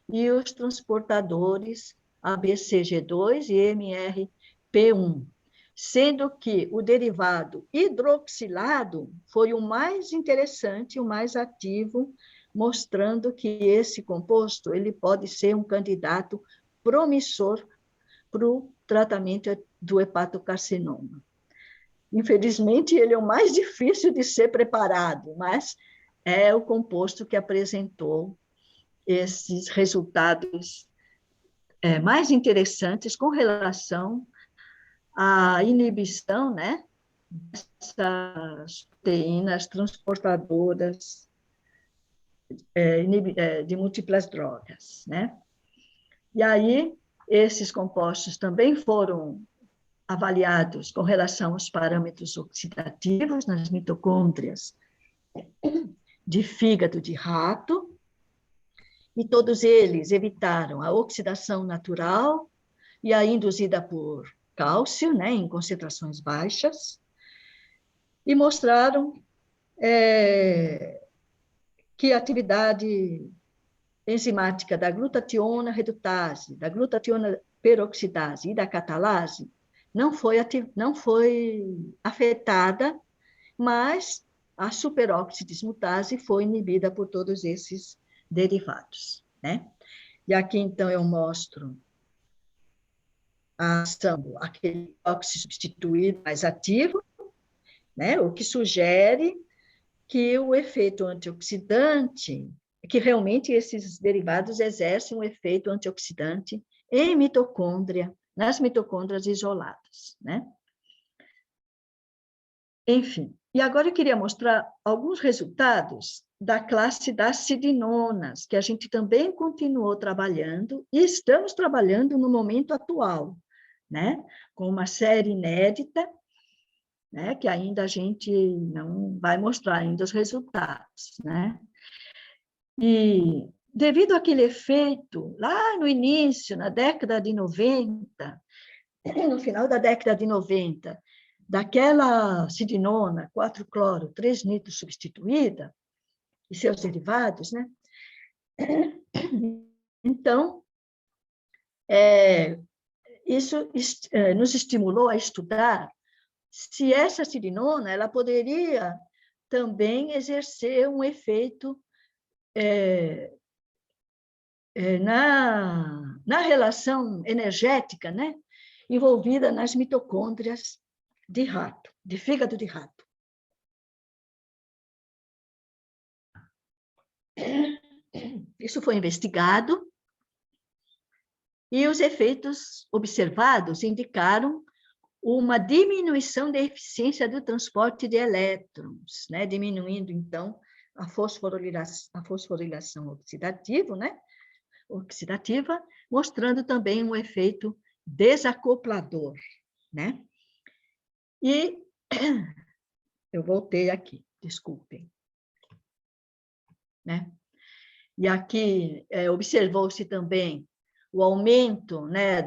e os transportadores ABCG2 e MRP1, sendo que o derivado hidroxilado foi o mais interessante, o mais ativo, mostrando que esse composto ele pode ser um candidato promissor para o tratamento do hepatocarcinoma. Infelizmente, ele é o mais difícil de ser preparado, mas é o composto que apresentou esses resultados mais interessantes com relação à inibição, né, dessas proteínas transportadoras de múltiplas drogas, né? E aí, esses compostos também foram avaliados com relação aos parâmetros oxidativos nas mitocôndrias de fígado de rato, e todos eles evitaram a oxidação natural e a induzida por cálcio, né, em concentrações baixas, e mostraram que a atividade enzimática da glutationa redutase, da glutationa peroxidase e da catalase não foi afetada, mas a superoxidismutase foi inibida por todos esses derivados, né? E aqui, então, eu mostro a ação daquele óxido substituído mais ativo, né? O que sugere que o efeito antioxidante, que realmente esses derivados exercem um efeito antioxidante em mitocôndria, nas mitocôndrias isoladas, né? Enfim, e agora eu queria mostrar alguns resultados da classe das sidinonas, que a gente também continuou trabalhando e estamos trabalhando no momento atual, né? Com uma série inédita, né? Que ainda a gente não vai mostrar ainda os resultados, né? E devido àquele efeito, lá no início, na década de 90, no final da década de 90, daquela sidinona, 4-cloro, 3-nitro substituída, e seus derivados, né? Então, isso nos estimulou a estudar se essa sidinona ela poderia também exercer um efeito na relação energética, né? Envolvida nas mitocôndrias de rato, de fígado de rato. Isso foi investigado e os efeitos observados indicaram uma diminuição da eficiência do transporte de elétrons, né? Diminuindo, então, a fosforilação oxidativa, né? Oxidativa, mostrando também um efeito desacoplador, né? E eu voltei aqui, desculpem, né? E aqui observou-se também o aumento, né,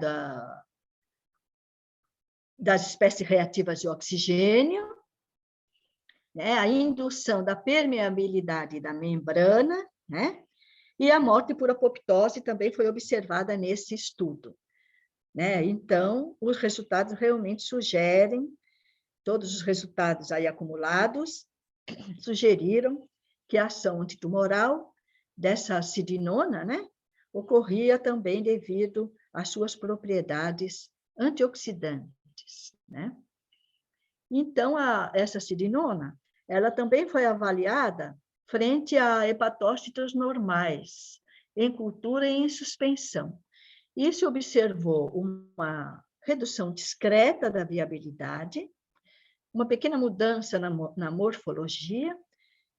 das espécies reativas de oxigênio, né, a indução da permeabilidade da membrana, né, e a morte por apoptose também foi observada nesse estudo, né? Então, os resultados realmente sugerem, todos os resultados aí acumulados, sugeriram que a ação antitumoral dessa sidinona, né, ocorria também devido às suas propriedades antioxidantes, né? Então, essa sidinona, ela também foi avaliada frente a hepatócitos normais, em cultura e em suspensão. E se observou uma redução discreta da viabilidade, uma pequena mudança na morfologia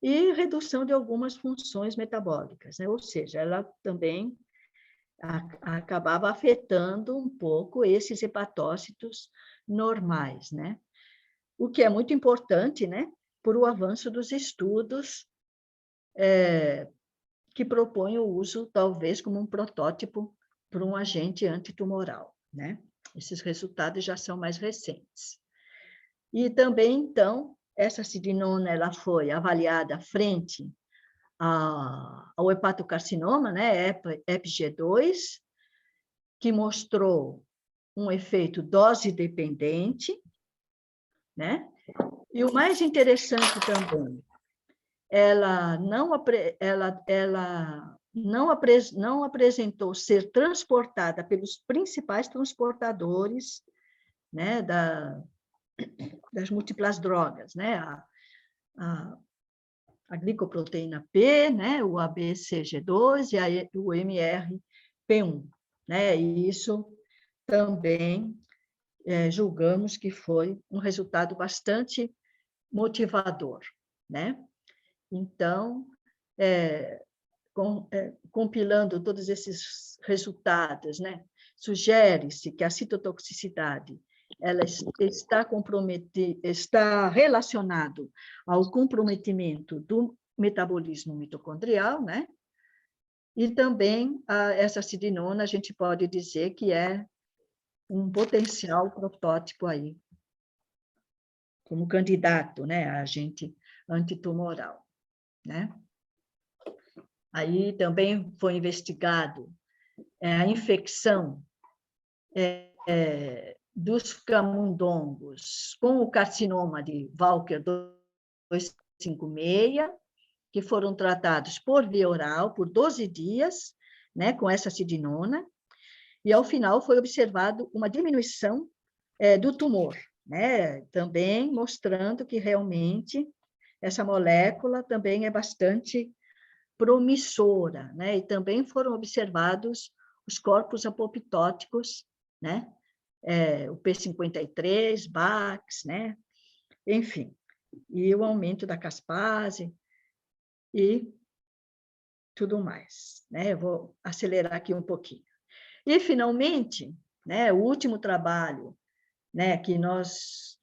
e redução de algumas funções metabólicas, né? Ou seja, ela também acabava afetando um pouco esses hepatócitos normais, né? O que é muito importante, né? Por o avanço dos estudos que propõem o uso, talvez, como um protótipo para um agente antitumoral, né? Esses resultados já são mais recentes. E também, então, essa sidinona ela foi avaliada frente ao hepatocarcinoma, né, EPG2, que mostrou um efeito dose-dependente, né? E o mais interessante também, ela não apresentou ser transportada pelos principais transportadores, né, das múltiplas drogas, né? A glicoproteína P, né, o ABCG2 e o MRP1, né? E isso também julgamos que foi um resultado bastante motivador, né? Então, compilando todos esses resultados, né, sugere-se que a citotoxicidade ela está relacionado ao comprometimento do metabolismo mitocondrial, né? E também essa sidinona a gente pode dizer que é um potencial protótipo aí, como candidato, né, a agente antitumoral, né? Aí também foi investigado a infecção dos camundongos com o carcinoma de Walker 256, que foram tratados por via oral por 12 dias, né, com essa sidinona, E, ao final, foi observado uma diminuição do tumor, né? Também mostrando que realmente essa molécula também é bastante promissora, né? E também foram observados os corpos apoptóticos, né? O P53, Bax, né? Enfim, e o aumento da caspase e tudo mais, né? Eu vou acelerar aqui um pouquinho. E, finalmente, né, o último trabalho, né, que nós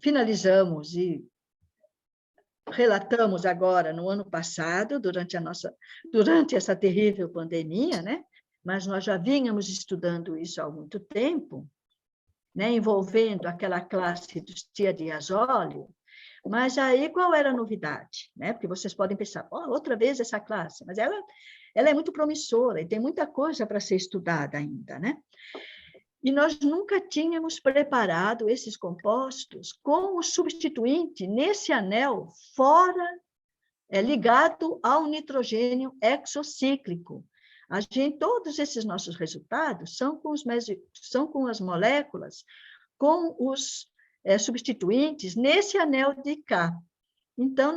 finalizamos e relatamos agora no ano passado, durante essa terrível pandemia, né? Mas nós já vínhamos estudando isso há muito tempo, né? Envolvendo aquela classe dos tiadiazóleo, mas aí qual era a novidade? Né? Porque vocês podem pensar, oh, outra vez essa classe, mas ela é muito promissora e tem muita coisa para ser estudada ainda, né? E nós nunca tínhamos preparado esses compostos com o substituinte nesse anel fora, ligado ao nitrogênio exocíclico. Todos esses nossos resultados são com as moléculas, com os substituintes nesse anel de K. Então,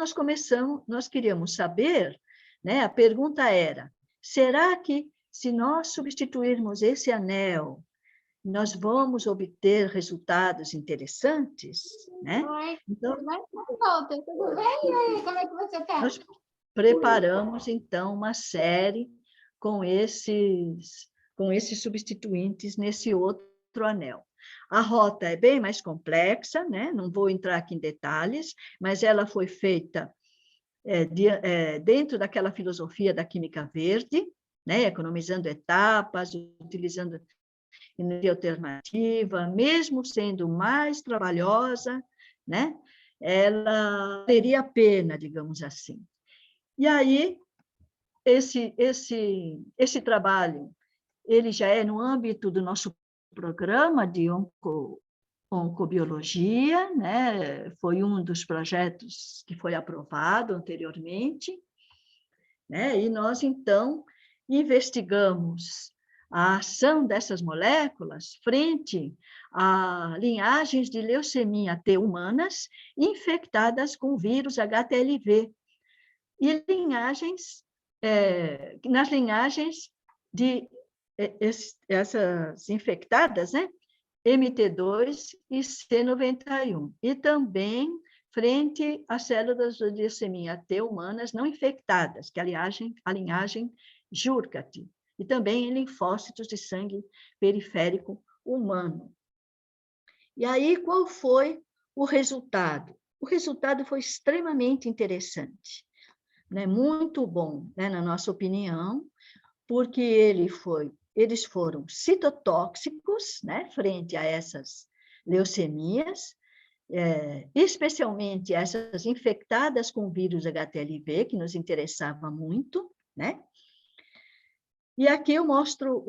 nós queríamos saber, né, a pergunta era, será que se nós substituirmos esse anel, nós vamos obter resultados interessantes, né? Oi, então, tudo bem? E aí, como é que você está? Nós preparamos, então, uma série com esses substituintes nesse outro anel. A rota é bem mais complexa, né? Não vou entrar aqui em detalhes, mas ela foi feita dentro daquela filosofia da química verde, né? Economizando etapas, utilizando energia alternativa, mesmo sendo mais trabalhosa, né? Ela teria a pena, digamos assim. E aí, esse trabalho, ele já é no âmbito do nosso programa de oncobiologia, né? Foi um dos projetos que foi aprovado anteriormente, né? E nós, então, investigamos a ação dessas moléculas frente a linhagens de leucemia T humanas infectadas com vírus HTLV e nas linhagens de essas infectadas, né? MT2 e C91, e também frente às células de leucemia T humanas não infectadas, que é a linhagem Jurkat, e também em linfócitos de sangue periférico humano. E aí, qual foi o resultado? O resultado foi extremamente interessante, né? Muito bom, né? Na nossa opinião, porque eles foram citotóxicos, né? Frente a essas leucemias, especialmente essas infectadas com o vírus HTLV, que nos interessava muito, né? E aqui eu mostro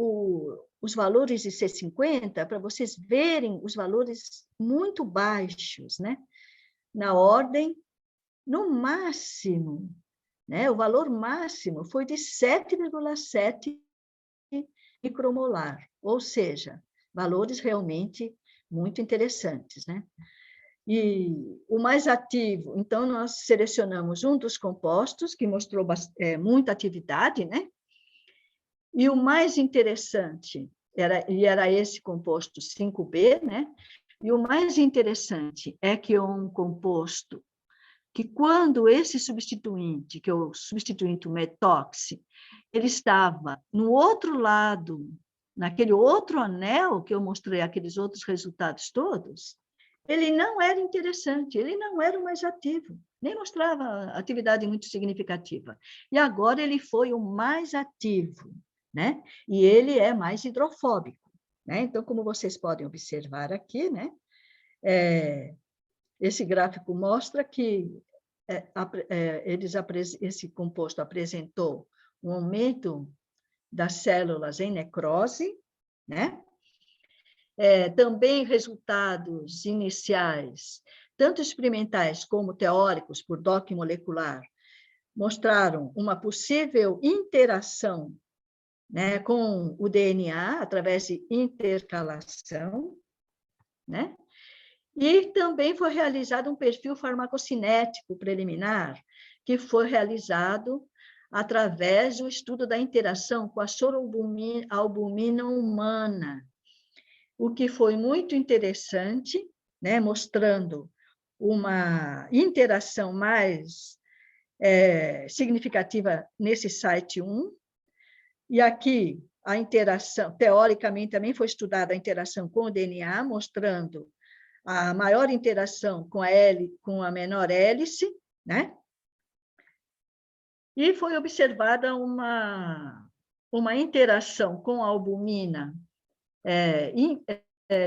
os valores de C50 para vocês verem os valores muito baixos, né? Na ordem, no máximo, né? O valor máximo foi de 7,7 micromolar, ou seja, valores realmente muito interessantes, né? E o mais ativo, então, nós selecionamos um dos compostos que mostrou muita atividade, né? E o mais interessante era esse composto 5B, né? E o mais interessante é que é um composto que, quando esse substituinte, que é o substituinte metox, ele estava no outro lado, naquele outro anel que eu mostrei, aqueles outros resultados todos, ele não era interessante, ele não era o mais ativo, nem mostrava atividade muito significativa. E agora ele foi o mais ativo, né? E ele é mais hidrofóbico, né? Então, como vocês podem observar aqui, né? Esse gráfico mostra que esse composto apresentou um aumento das células em necrose, né? Também resultados iniciais, tanto experimentais como teóricos, por DOC molecular, mostraram uma possível interação né, com o DNA, através de intercalação, né? E também foi realizado um perfil farmacocinético preliminar, que foi realizado através do estudo da interação com a soroalbumina humana, o que foi muito interessante, né, mostrando uma interação mais significativa nesse site 1. E aqui, a interação, teoricamente, também foi estudada a interação com o DNA, mostrando a maior interação com a menor hélice, né? E foi observada uma interação com a albumina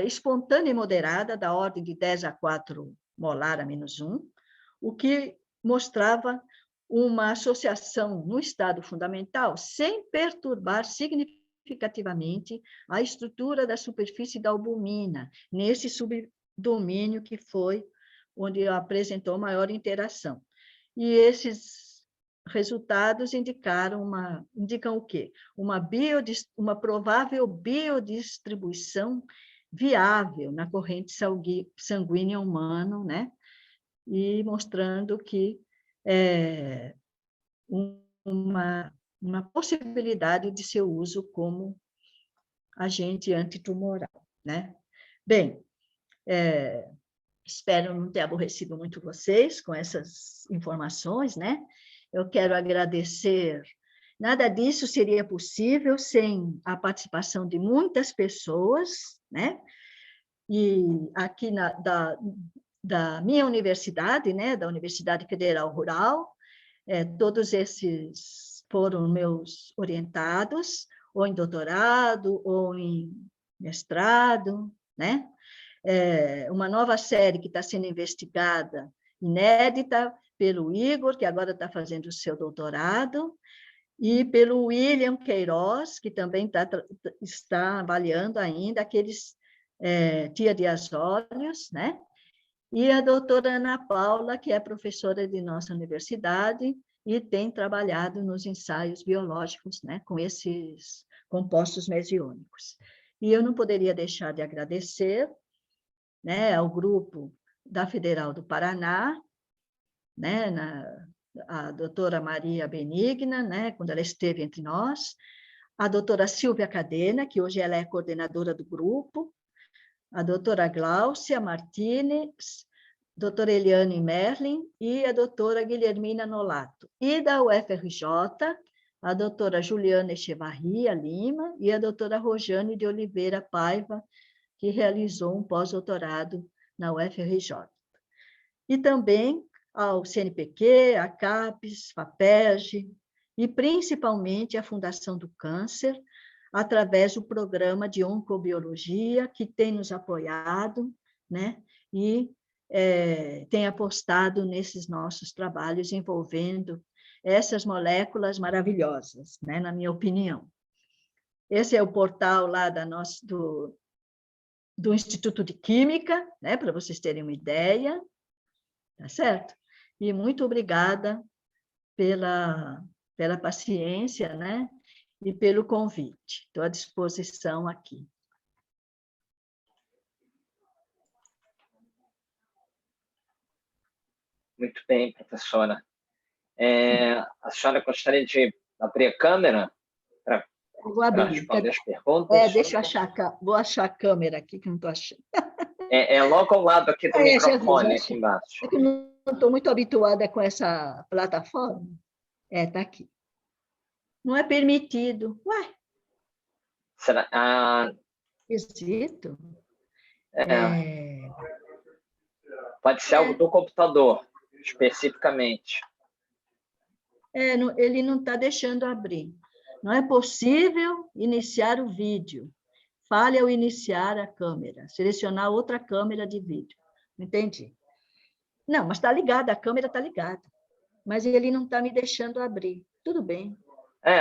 espontânea e moderada, da ordem de 10 a 4 molar a menos 1, o que mostrava uma associação no estado fundamental sem perturbar significativamente a estrutura da superfície da albumina, nesse subdomínio que foi onde apresentou maior interação. E esses resultados indicam o quê? Uma provável biodistribuição viável na corrente sanguínea humana, né? E mostrando que uma possibilidade de seu uso como agente antitumoral, né? Bem, espero não ter aborrecido muito vocês com essas informações, né? Eu quero agradecer. Nada disso seria possível sem a participação de muitas pessoas, né? E aqui da minha universidade, né? Da Universidade Federal Rural, todos esses foram meus orientados, ou em doutorado, ou em mestrado, né? Uma nova série que está sendo investigada, inédita, pelo Igor, que agora está fazendo o seu doutorado, e pelo William Queiroz, que também está avaliando ainda aqueles tireoazóleos, né? E a doutora Ana Paula, que é professora de nossa universidade e tem trabalhado nos ensaios biológicos, né, com esses compostos mesiônicos. E eu não poderia deixar de agradecer, né, ao grupo da Federal do Paraná, né, a doutora Maria Benigna, né, quando ela esteve entre nós, a doutora Silvia Cadena, que hoje ela é coordenadora do grupo, a doutora Gláucia Martínez, doutora Eliane Merlin e a doutora Guilhermina Nolato. E da UFRJ, a doutora Juliana Echevarria Lima e a doutora Rojane de Oliveira Paiva, que realizou um pós-doutorado na UFRJ. E também ao CNPq, a CAPES, FAPERJ, e principalmente a Fundação do Câncer, através do programa de oncobiologia, que tem nos apoiado, né? E tem apostado nesses nossos trabalhos envolvendo essas moléculas maravilhosas, né? Na minha opinião. Esse é o portal lá do Instituto de Química, né? Para vocês terem uma ideia, tá certo? E muito obrigada pela paciência, né? E pelo convite. Estou à disposição aqui. Muito bem, professora. A senhora gostaria de abrir a câmera para responder as perguntas? Deixa eu vou achar a câmera aqui, que não estou achando. Logo ao lado aqui do microfone, aqui embaixo. É que não estou muito habituada com essa plataforma. Está aqui. Não é permitido. Ué? Será? Esquisito. Pode ser algo do computador, especificamente. Ele não está deixando abrir. Não é possível iniciar o vídeo. Fale ao iniciar a câmera. Selecionar outra câmera de vídeo. Entendi. Não, mas está ligada, a câmera está ligada. Mas ele não está me deixando abrir. Tudo bem.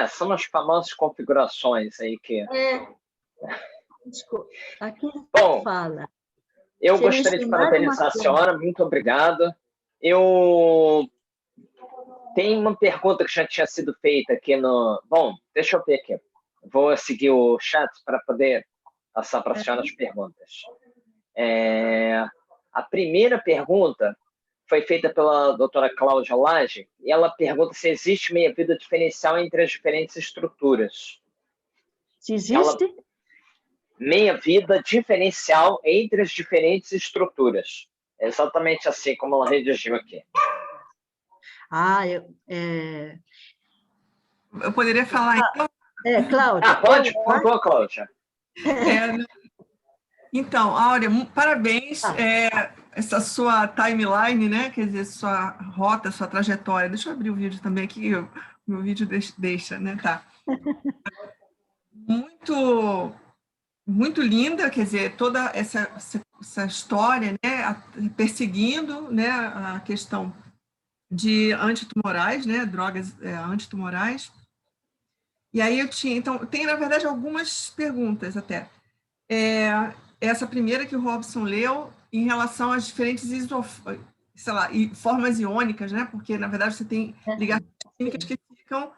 São as famosas configurações aí que... Aqui fala. Eu gostaria de parabenizar a senhora, muito obrigado. Eu tenho uma pergunta que já tinha sido feita aqui no... Bom, deixa eu ver aqui. Vou seguir o chat para poder passar para a senhora as perguntas. A primeira pergunta foi feita pela doutora Cláudia Lage, e ela pergunta se existe meia-vida diferencial entre as diferentes estruturas. Se existe? Meia-vida diferencial entre as diferentes estruturas. É exatamente assim como ela redigiu aqui. Eu poderia falar, então? Cláudia. Pode, por favor, Cláudia. Então, Áurea, parabéns. Essa sua timeline, né? Quer dizer, sua rota, sua trajetória. Deixa eu abrir o vídeo também aqui, o meu vídeo deixa, né? Tá. Muito, muito linda, quer dizer, toda essa história, né? Perseguindo, né? A questão de antitumorais, né? Drogas antitumorais. E aí então, tem, na verdade, algumas perguntas até. Essa primeira que o Robson leu, em relação às diferentes formas iônicas, né? Porque, na verdade, você tem ligações químicas que ficam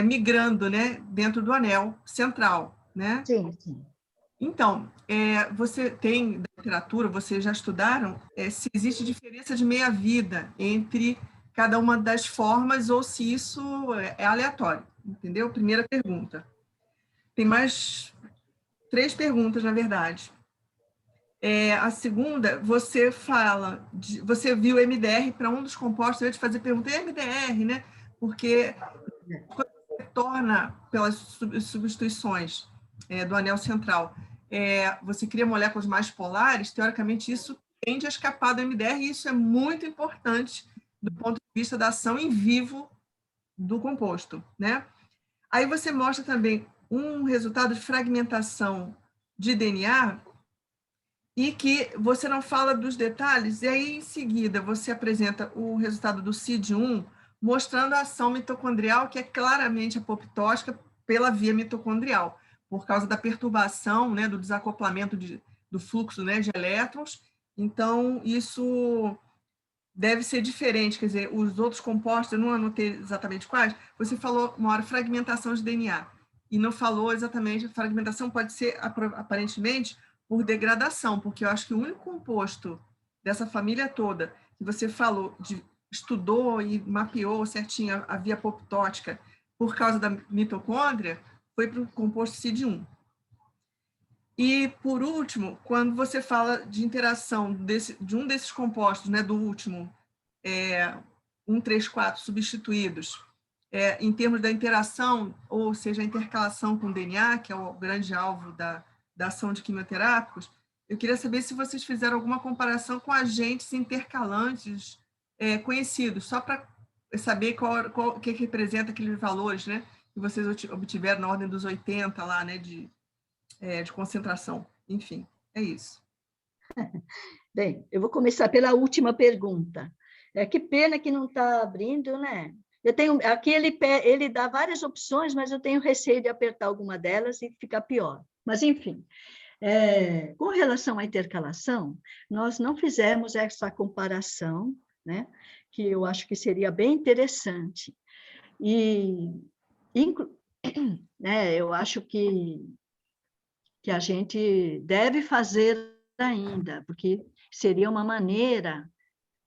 migrando, né? Dentro do anel central, né? Sim, sim. Então, você tem, da literatura, vocês já estudaram se existe diferença de meia-vida entre cada uma das formas ou se isso é aleatório, entendeu? Primeira pergunta. Tem mais 3 perguntas, na verdade. A segunda, você fala, você viu MDR para um dos compostos, eu ia te fazer pergunta, é MDR, né? Porque quando você torna, pelas substituições do anel central, você cria moléculas mais polares, teoricamente isso tende a escapar do MDR, e isso é muito importante do ponto de vista da ação em vivo do composto, né? Aí você mostra também um resultado de fragmentação de DNA e que você não fala dos detalhes, e aí, em seguida, você apresenta o resultado do CID1, mostrando a ação mitocondrial, que é claramente apoptótica pela via mitocondrial, por causa da perturbação, né, do desacoplamento do fluxo, né, de elétrons. Então, isso deve ser diferente, quer dizer, os outros compostos, eu não anotei exatamente quais, você falou uma hora fragmentação de DNA, e não falou exatamente, a fragmentação pode ser, aparentemente, por degradação, porque eu acho que o único composto dessa família toda que você falou, estudou e mapeou certinho a via apoptótica por causa da mitocôndria, foi para o composto CID1. E, por último, quando você fala de interação de um desses compostos, né, do último, 1, 3, 4 substituídos, em termos da interação, ou seja, a intercalação com o DNA, que é o grande alvo da ação de quimioterápicos, eu queria saber se vocês fizeram alguma comparação com agentes intercalantes conhecidos, só para saber o que representa aqueles valores, né, que vocês obtiveram na ordem dos 80 lá, né, de concentração. Enfim, é isso. Bem, eu vou começar pela última pergunta. Que pena que não está abrindo, né? Eu tenho, aqui ele dá várias opções, mas eu tenho receio de apertar alguma delas e ficar pior. Mas, enfim, com relação à intercalação, nós não fizemos essa comparação, né? Que eu acho que seria bem interessante. E, né, eu acho que a gente deve fazer ainda, porque seria uma maneira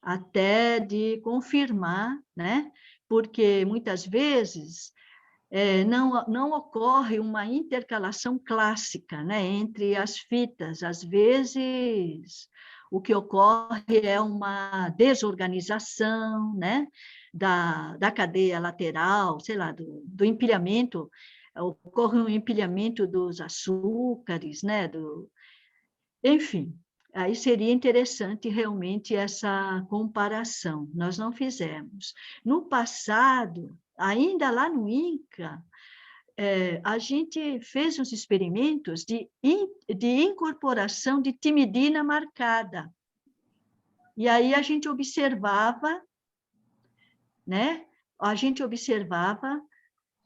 até de confirmar, né? Porque muitas vezes não ocorre uma intercalação clássica, né, entre as fitas. Às vezes, o que ocorre é uma desorganização, né, da cadeia lateral, sei lá, do empilhamento, ocorre um empilhamento dos açúcares, né, enfim. Aí seria interessante realmente essa comparação. Nós não fizemos. No passado, ainda lá no INCA, a gente fez uns experimentos de incorporação de timidina marcada. E aí a gente observava, né? A gente observava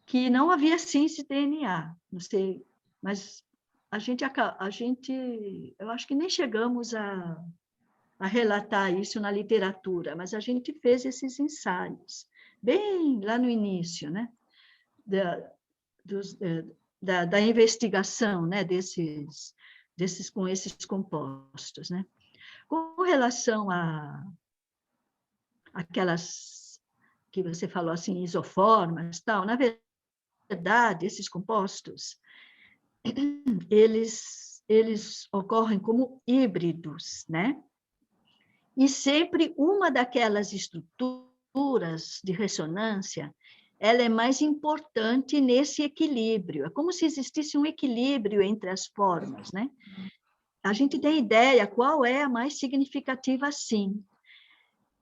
que não havia síntese de DNA. Não sei, mas a gente, eu acho que nem chegamos a relatar isso na literatura, mas a gente fez esses ensaios, bem lá no início, né? da investigação, né, com esses compostos, né? Com relação aquelas que você falou assim, isoformas, tal, na verdade, esses compostos, eles ocorrem como híbridos, né? E sempre uma daquelas estruturas de ressonância, ela é mais importante nesse equilíbrio. É como se existisse um equilíbrio entre as formas, né? A gente tem ideia qual é a mais significativa, sim.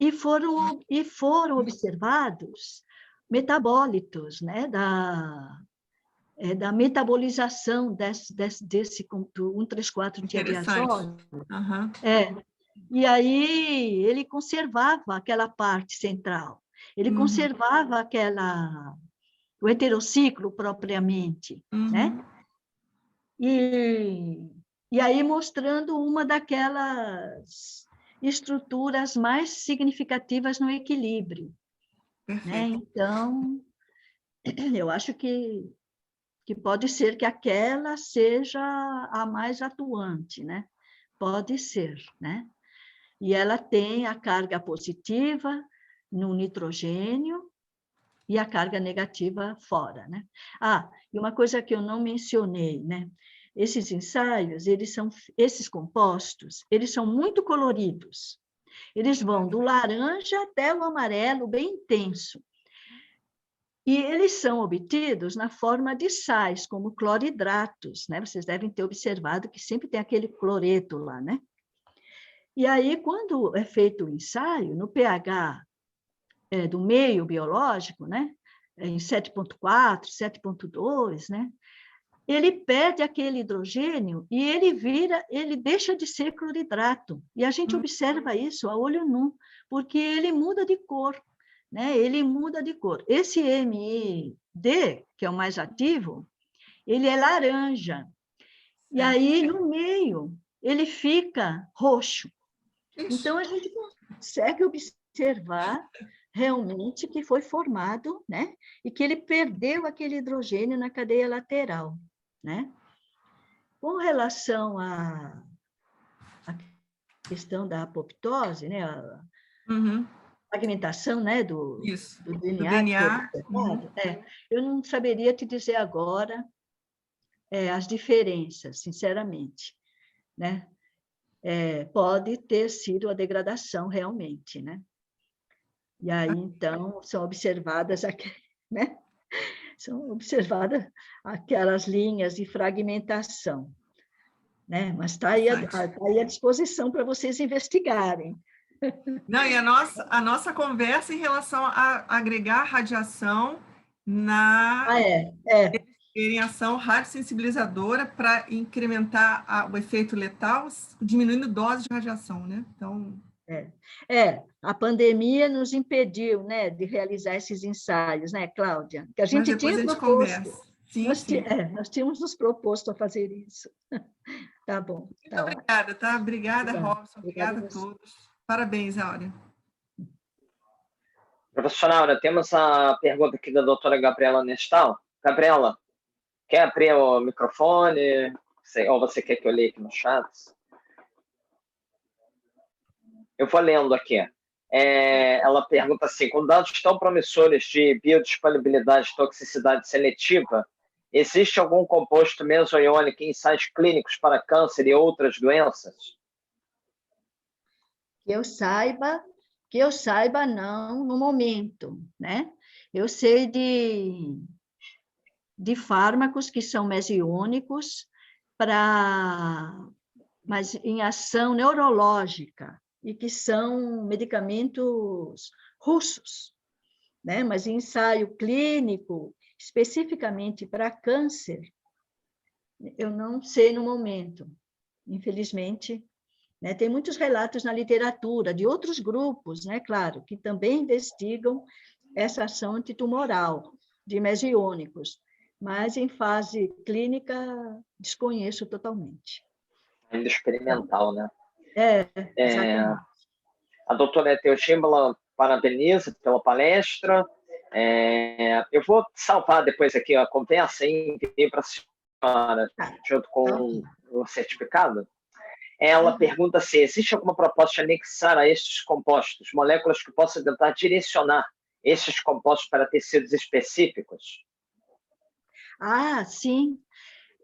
E foram observados metabólitos, né, da metabolização desse do 1,3,4-diaziazol. Uhum. E aí ele conservava aquela parte central, ele conservava o heterociclo propriamente, né? E aí mostrando uma daquelas estruturas mais significativas no equilíbrio. Né? Então, eu acho que pode ser que aquela seja a mais atuante, né? Pode ser, né? E ela tem a carga positiva no nitrogênio e a carga negativa fora, né? E uma coisa que eu não mencionei, né? Esses ensaios, esses compostos, eles são muito coloridos. Eles vão do laranja até o amarelo bem intenso. E eles são obtidos na forma de sais, como cloridratos, né? Vocês devem ter observado que sempre tem aquele cloreto lá, né? E aí, quando é feito o ensaio, no pH do meio biológico, né? Em 7,4, 7,2, né? Ele perde aquele hidrogênio e ele deixa de ser cloridrato. E a gente observa isso a olho nu, porque ele muda de cor, né? Ele muda de cor. Esse MED, que é o mais ativo, ele é laranja. E aí, no meio, ele fica roxo. Então, a gente consegue observar realmente que foi formado, né? E que ele perdeu aquele hidrogênio na cadeia lateral, né? Com relação à questão da apoptose, né? A fragmentação, né? Do DNA. Eu não saberia te dizer agora as diferenças, sinceramente, né? Pode ter sido a degradação realmente, né? E aí, então, são observadas né? São observadas aquelas linhas de fragmentação, né? Mas está aí à disposição para vocês investigarem. Não, e a nossa conversa em relação a agregar radiação em ação radiosensibilizadora para incrementar o efeito letal, diminuindo doses de radiação, né? Então... a pandemia nos impediu, né, de realizar esses ensaios, né, Cláudia? Que a gente tinha proposto. Nós tínhamos nos proposto a fazer isso. Tá bom. Muito obrigada, tá? Obrigada, Robson. Obrigada a todos. Parabéns, Áurea. Professora Áurea, temos a pergunta aqui da doutora Gabriela Nestal. Gabriela, quer abrir o microfone? Ou você quer que eu leia aqui no chat? Eu vou lendo aqui. Ela pergunta assim, com dados tão promissores de biodisponibilidade e toxicidade seletiva, existe algum composto mesoiônico em ensaios clínicos para câncer e outras doenças? Que eu saiba, não, no momento, né? Eu sei de fármacos que são mesiônicos mas em ação neurológica, e que são medicamentos russos, né? Mas em ensaio clínico, especificamente para câncer, eu não sei no momento, infelizmente. Né? Tem muitos relatos na literatura de outros grupos, né? Claro, que também investigam essa ação antitumoral de mesiônicos, mas em fase clínica desconheço totalmente. Ainda experimental, né? Exatamente. A doutora Teotímbala parabeniza pela palestra. Eu vou salvar depois aqui a conversa e enviar para a Tá. junto com o certificado. Ela pergunta se existe alguma proposta de anexar a estes compostos moléculas que possam tentar direcionar estes compostos para tecidos específicos. Ah, sim.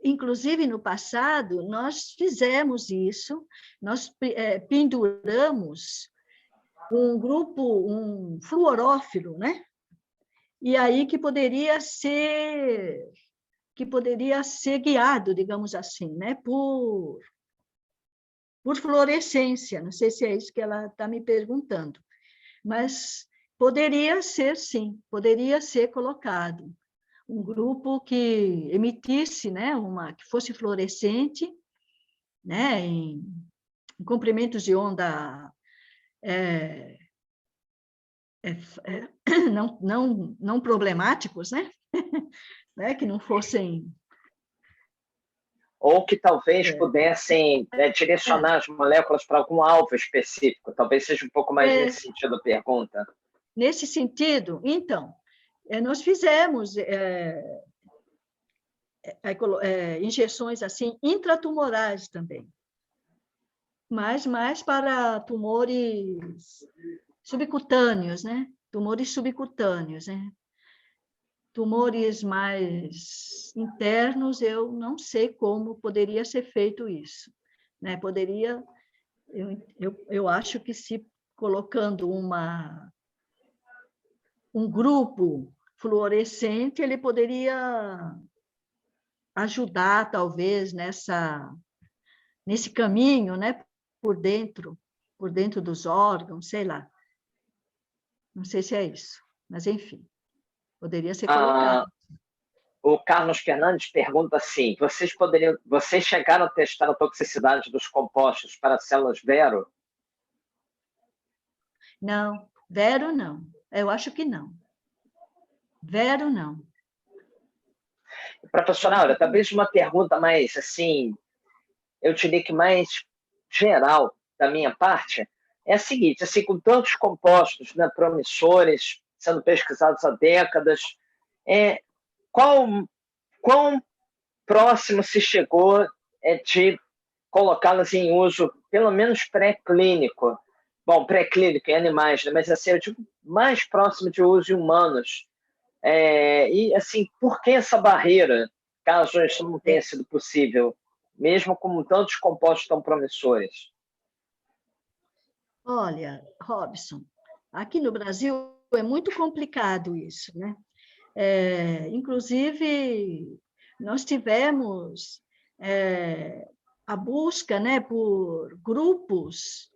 Inclusive, no passado, nós fizemos isso, nós penduramos um grupo, um fluorófilo, né? E aí que poderia ser guiado, digamos assim, né? Por fluorescência. Não sei se é isso que ela está me perguntando, mas poderia ser, sim, poderia ser colocado um grupo que emitisse, né, que fosse fluorescente, né, em comprimentos de onda não problemáticos, né? Né, que não fossem... Ou que talvez pudessem direcionar as moléculas para algum alvo específico. Talvez seja um pouco mais nesse sentido a pergunta. Nesse sentido, então, nós fizemos injeções assim intratumorais também, mas mais para tumores subcutâneos, né? Tumores subcutâneos, né? Tumores mais internos, eu não sei como poderia ser feito isso, né? Poderia, eu acho que se colocando um grupo fluorescente, ele poderia ajudar, talvez, nesse caminho, né? Por dentro dos órgãos, sei lá. Não sei se é isso, mas, enfim, poderia ser colocado. O Carlos Fernandes pergunta assim, vocês chegaram a testar a toxicidade dos compostos para células Vero? Não, Vero não. Eu acho que não. Vero não. Professora Áurea, talvez uma pergunta mais, assim, eu diria que mais geral da minha parte, é a seguinte, assim, com tantos compostos, né, promissores, sendo pesquisados há décadas, quão próximo se chegou de colocá-las em uso, pelo menos pré-clínico? Bom, pré-clínico em animais, né, mas assim, eu digo mais próximo de uso em humanos. E, assim, por que essa barreira, caso isso não tenha sido possível, mesmo com tantos compostos tão promissores? Olha, Robson, aqui no Brasil é muito complicado isso, né? Inclusive, nós tivemos a busca, né, por grupos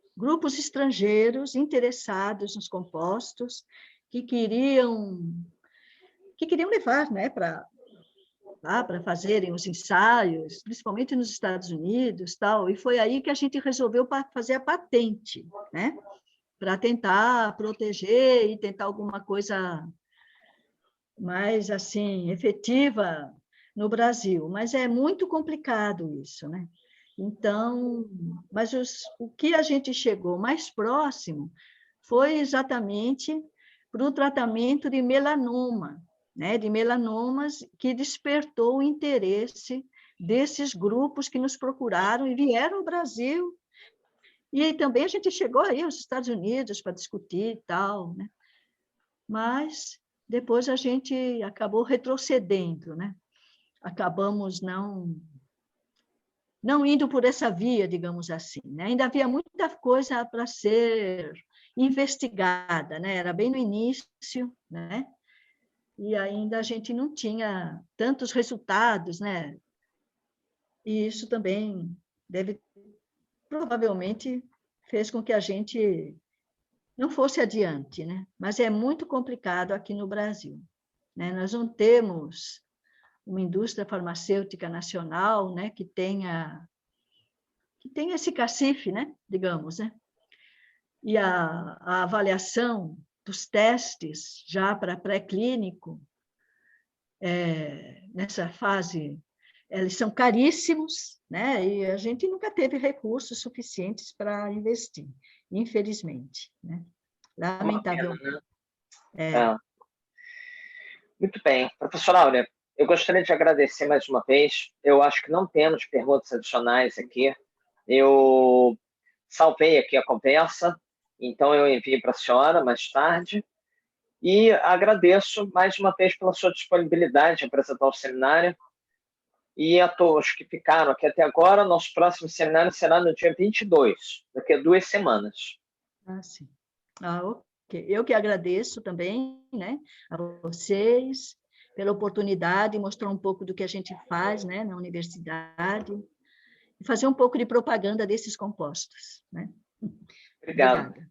estrangeiros interessados nos compostos que queriam levar, né, para fazerem os ensaios, principalmente nos Estados Unidos, tal. E foi aí que a gente resolveu fazer a patente, né, para tentar proteger e tentar alguma coisa mais assim efetiva no Brasil, mas é muito complicado isso, né? Então, mas o que a gente chegou mais próximo foi exatamente para o tratamento de melanoma, né? De melanomas, que despertou o interesse desses grupos que nos procuraram e vieram ao Brasil. E também a gente chegou aí aos Estados Unidos para discutir e tal, né? Mas depois a gente acabou retrocedendo, né? Acabamos não indo por essa via, digamos assim, né? Ainda havia muita coisa para ser investigada, né? Era bem no início, né? E ainda a gente não tinha tantos resultados, né? E isso também provavelmente fez com que a gente não fosse adiante, né? Mas é muito complicado aqui no Brasil, né? Nós não temos uma indústria farmacêutica nacional, né, que tenha esse cacife, né, digamos, né? E a avaliação dos testes já para pré-clínico, nessa fase, eles são caríssimos, né? E a gente nunca teve recursos suficientes para investir, infelizmente, né? Lamentavelmente. Muito bem. Professora Áurea, Eu gostaria de agradecer mais uma vez. Eu acho que não temos perguntas adicionais aqui. Eu salvei aqui a conversa, então eu envio para a senhora mais tarde. E agradeço mais uma vez pela sua disponibilidade em apresentar o seminário. E a todos que ficaram aqui até agora, nosso próximo seminário será no dia 22, daqui a 2 semanas. Sim. Ok. Eu que agradeço também, né, a vocês pela oportunidade de mostrar um pouco do que a gente faz, né, na universidade e fazer um pouco de propaganda desses compostos, né? Obrigado. Obrigada.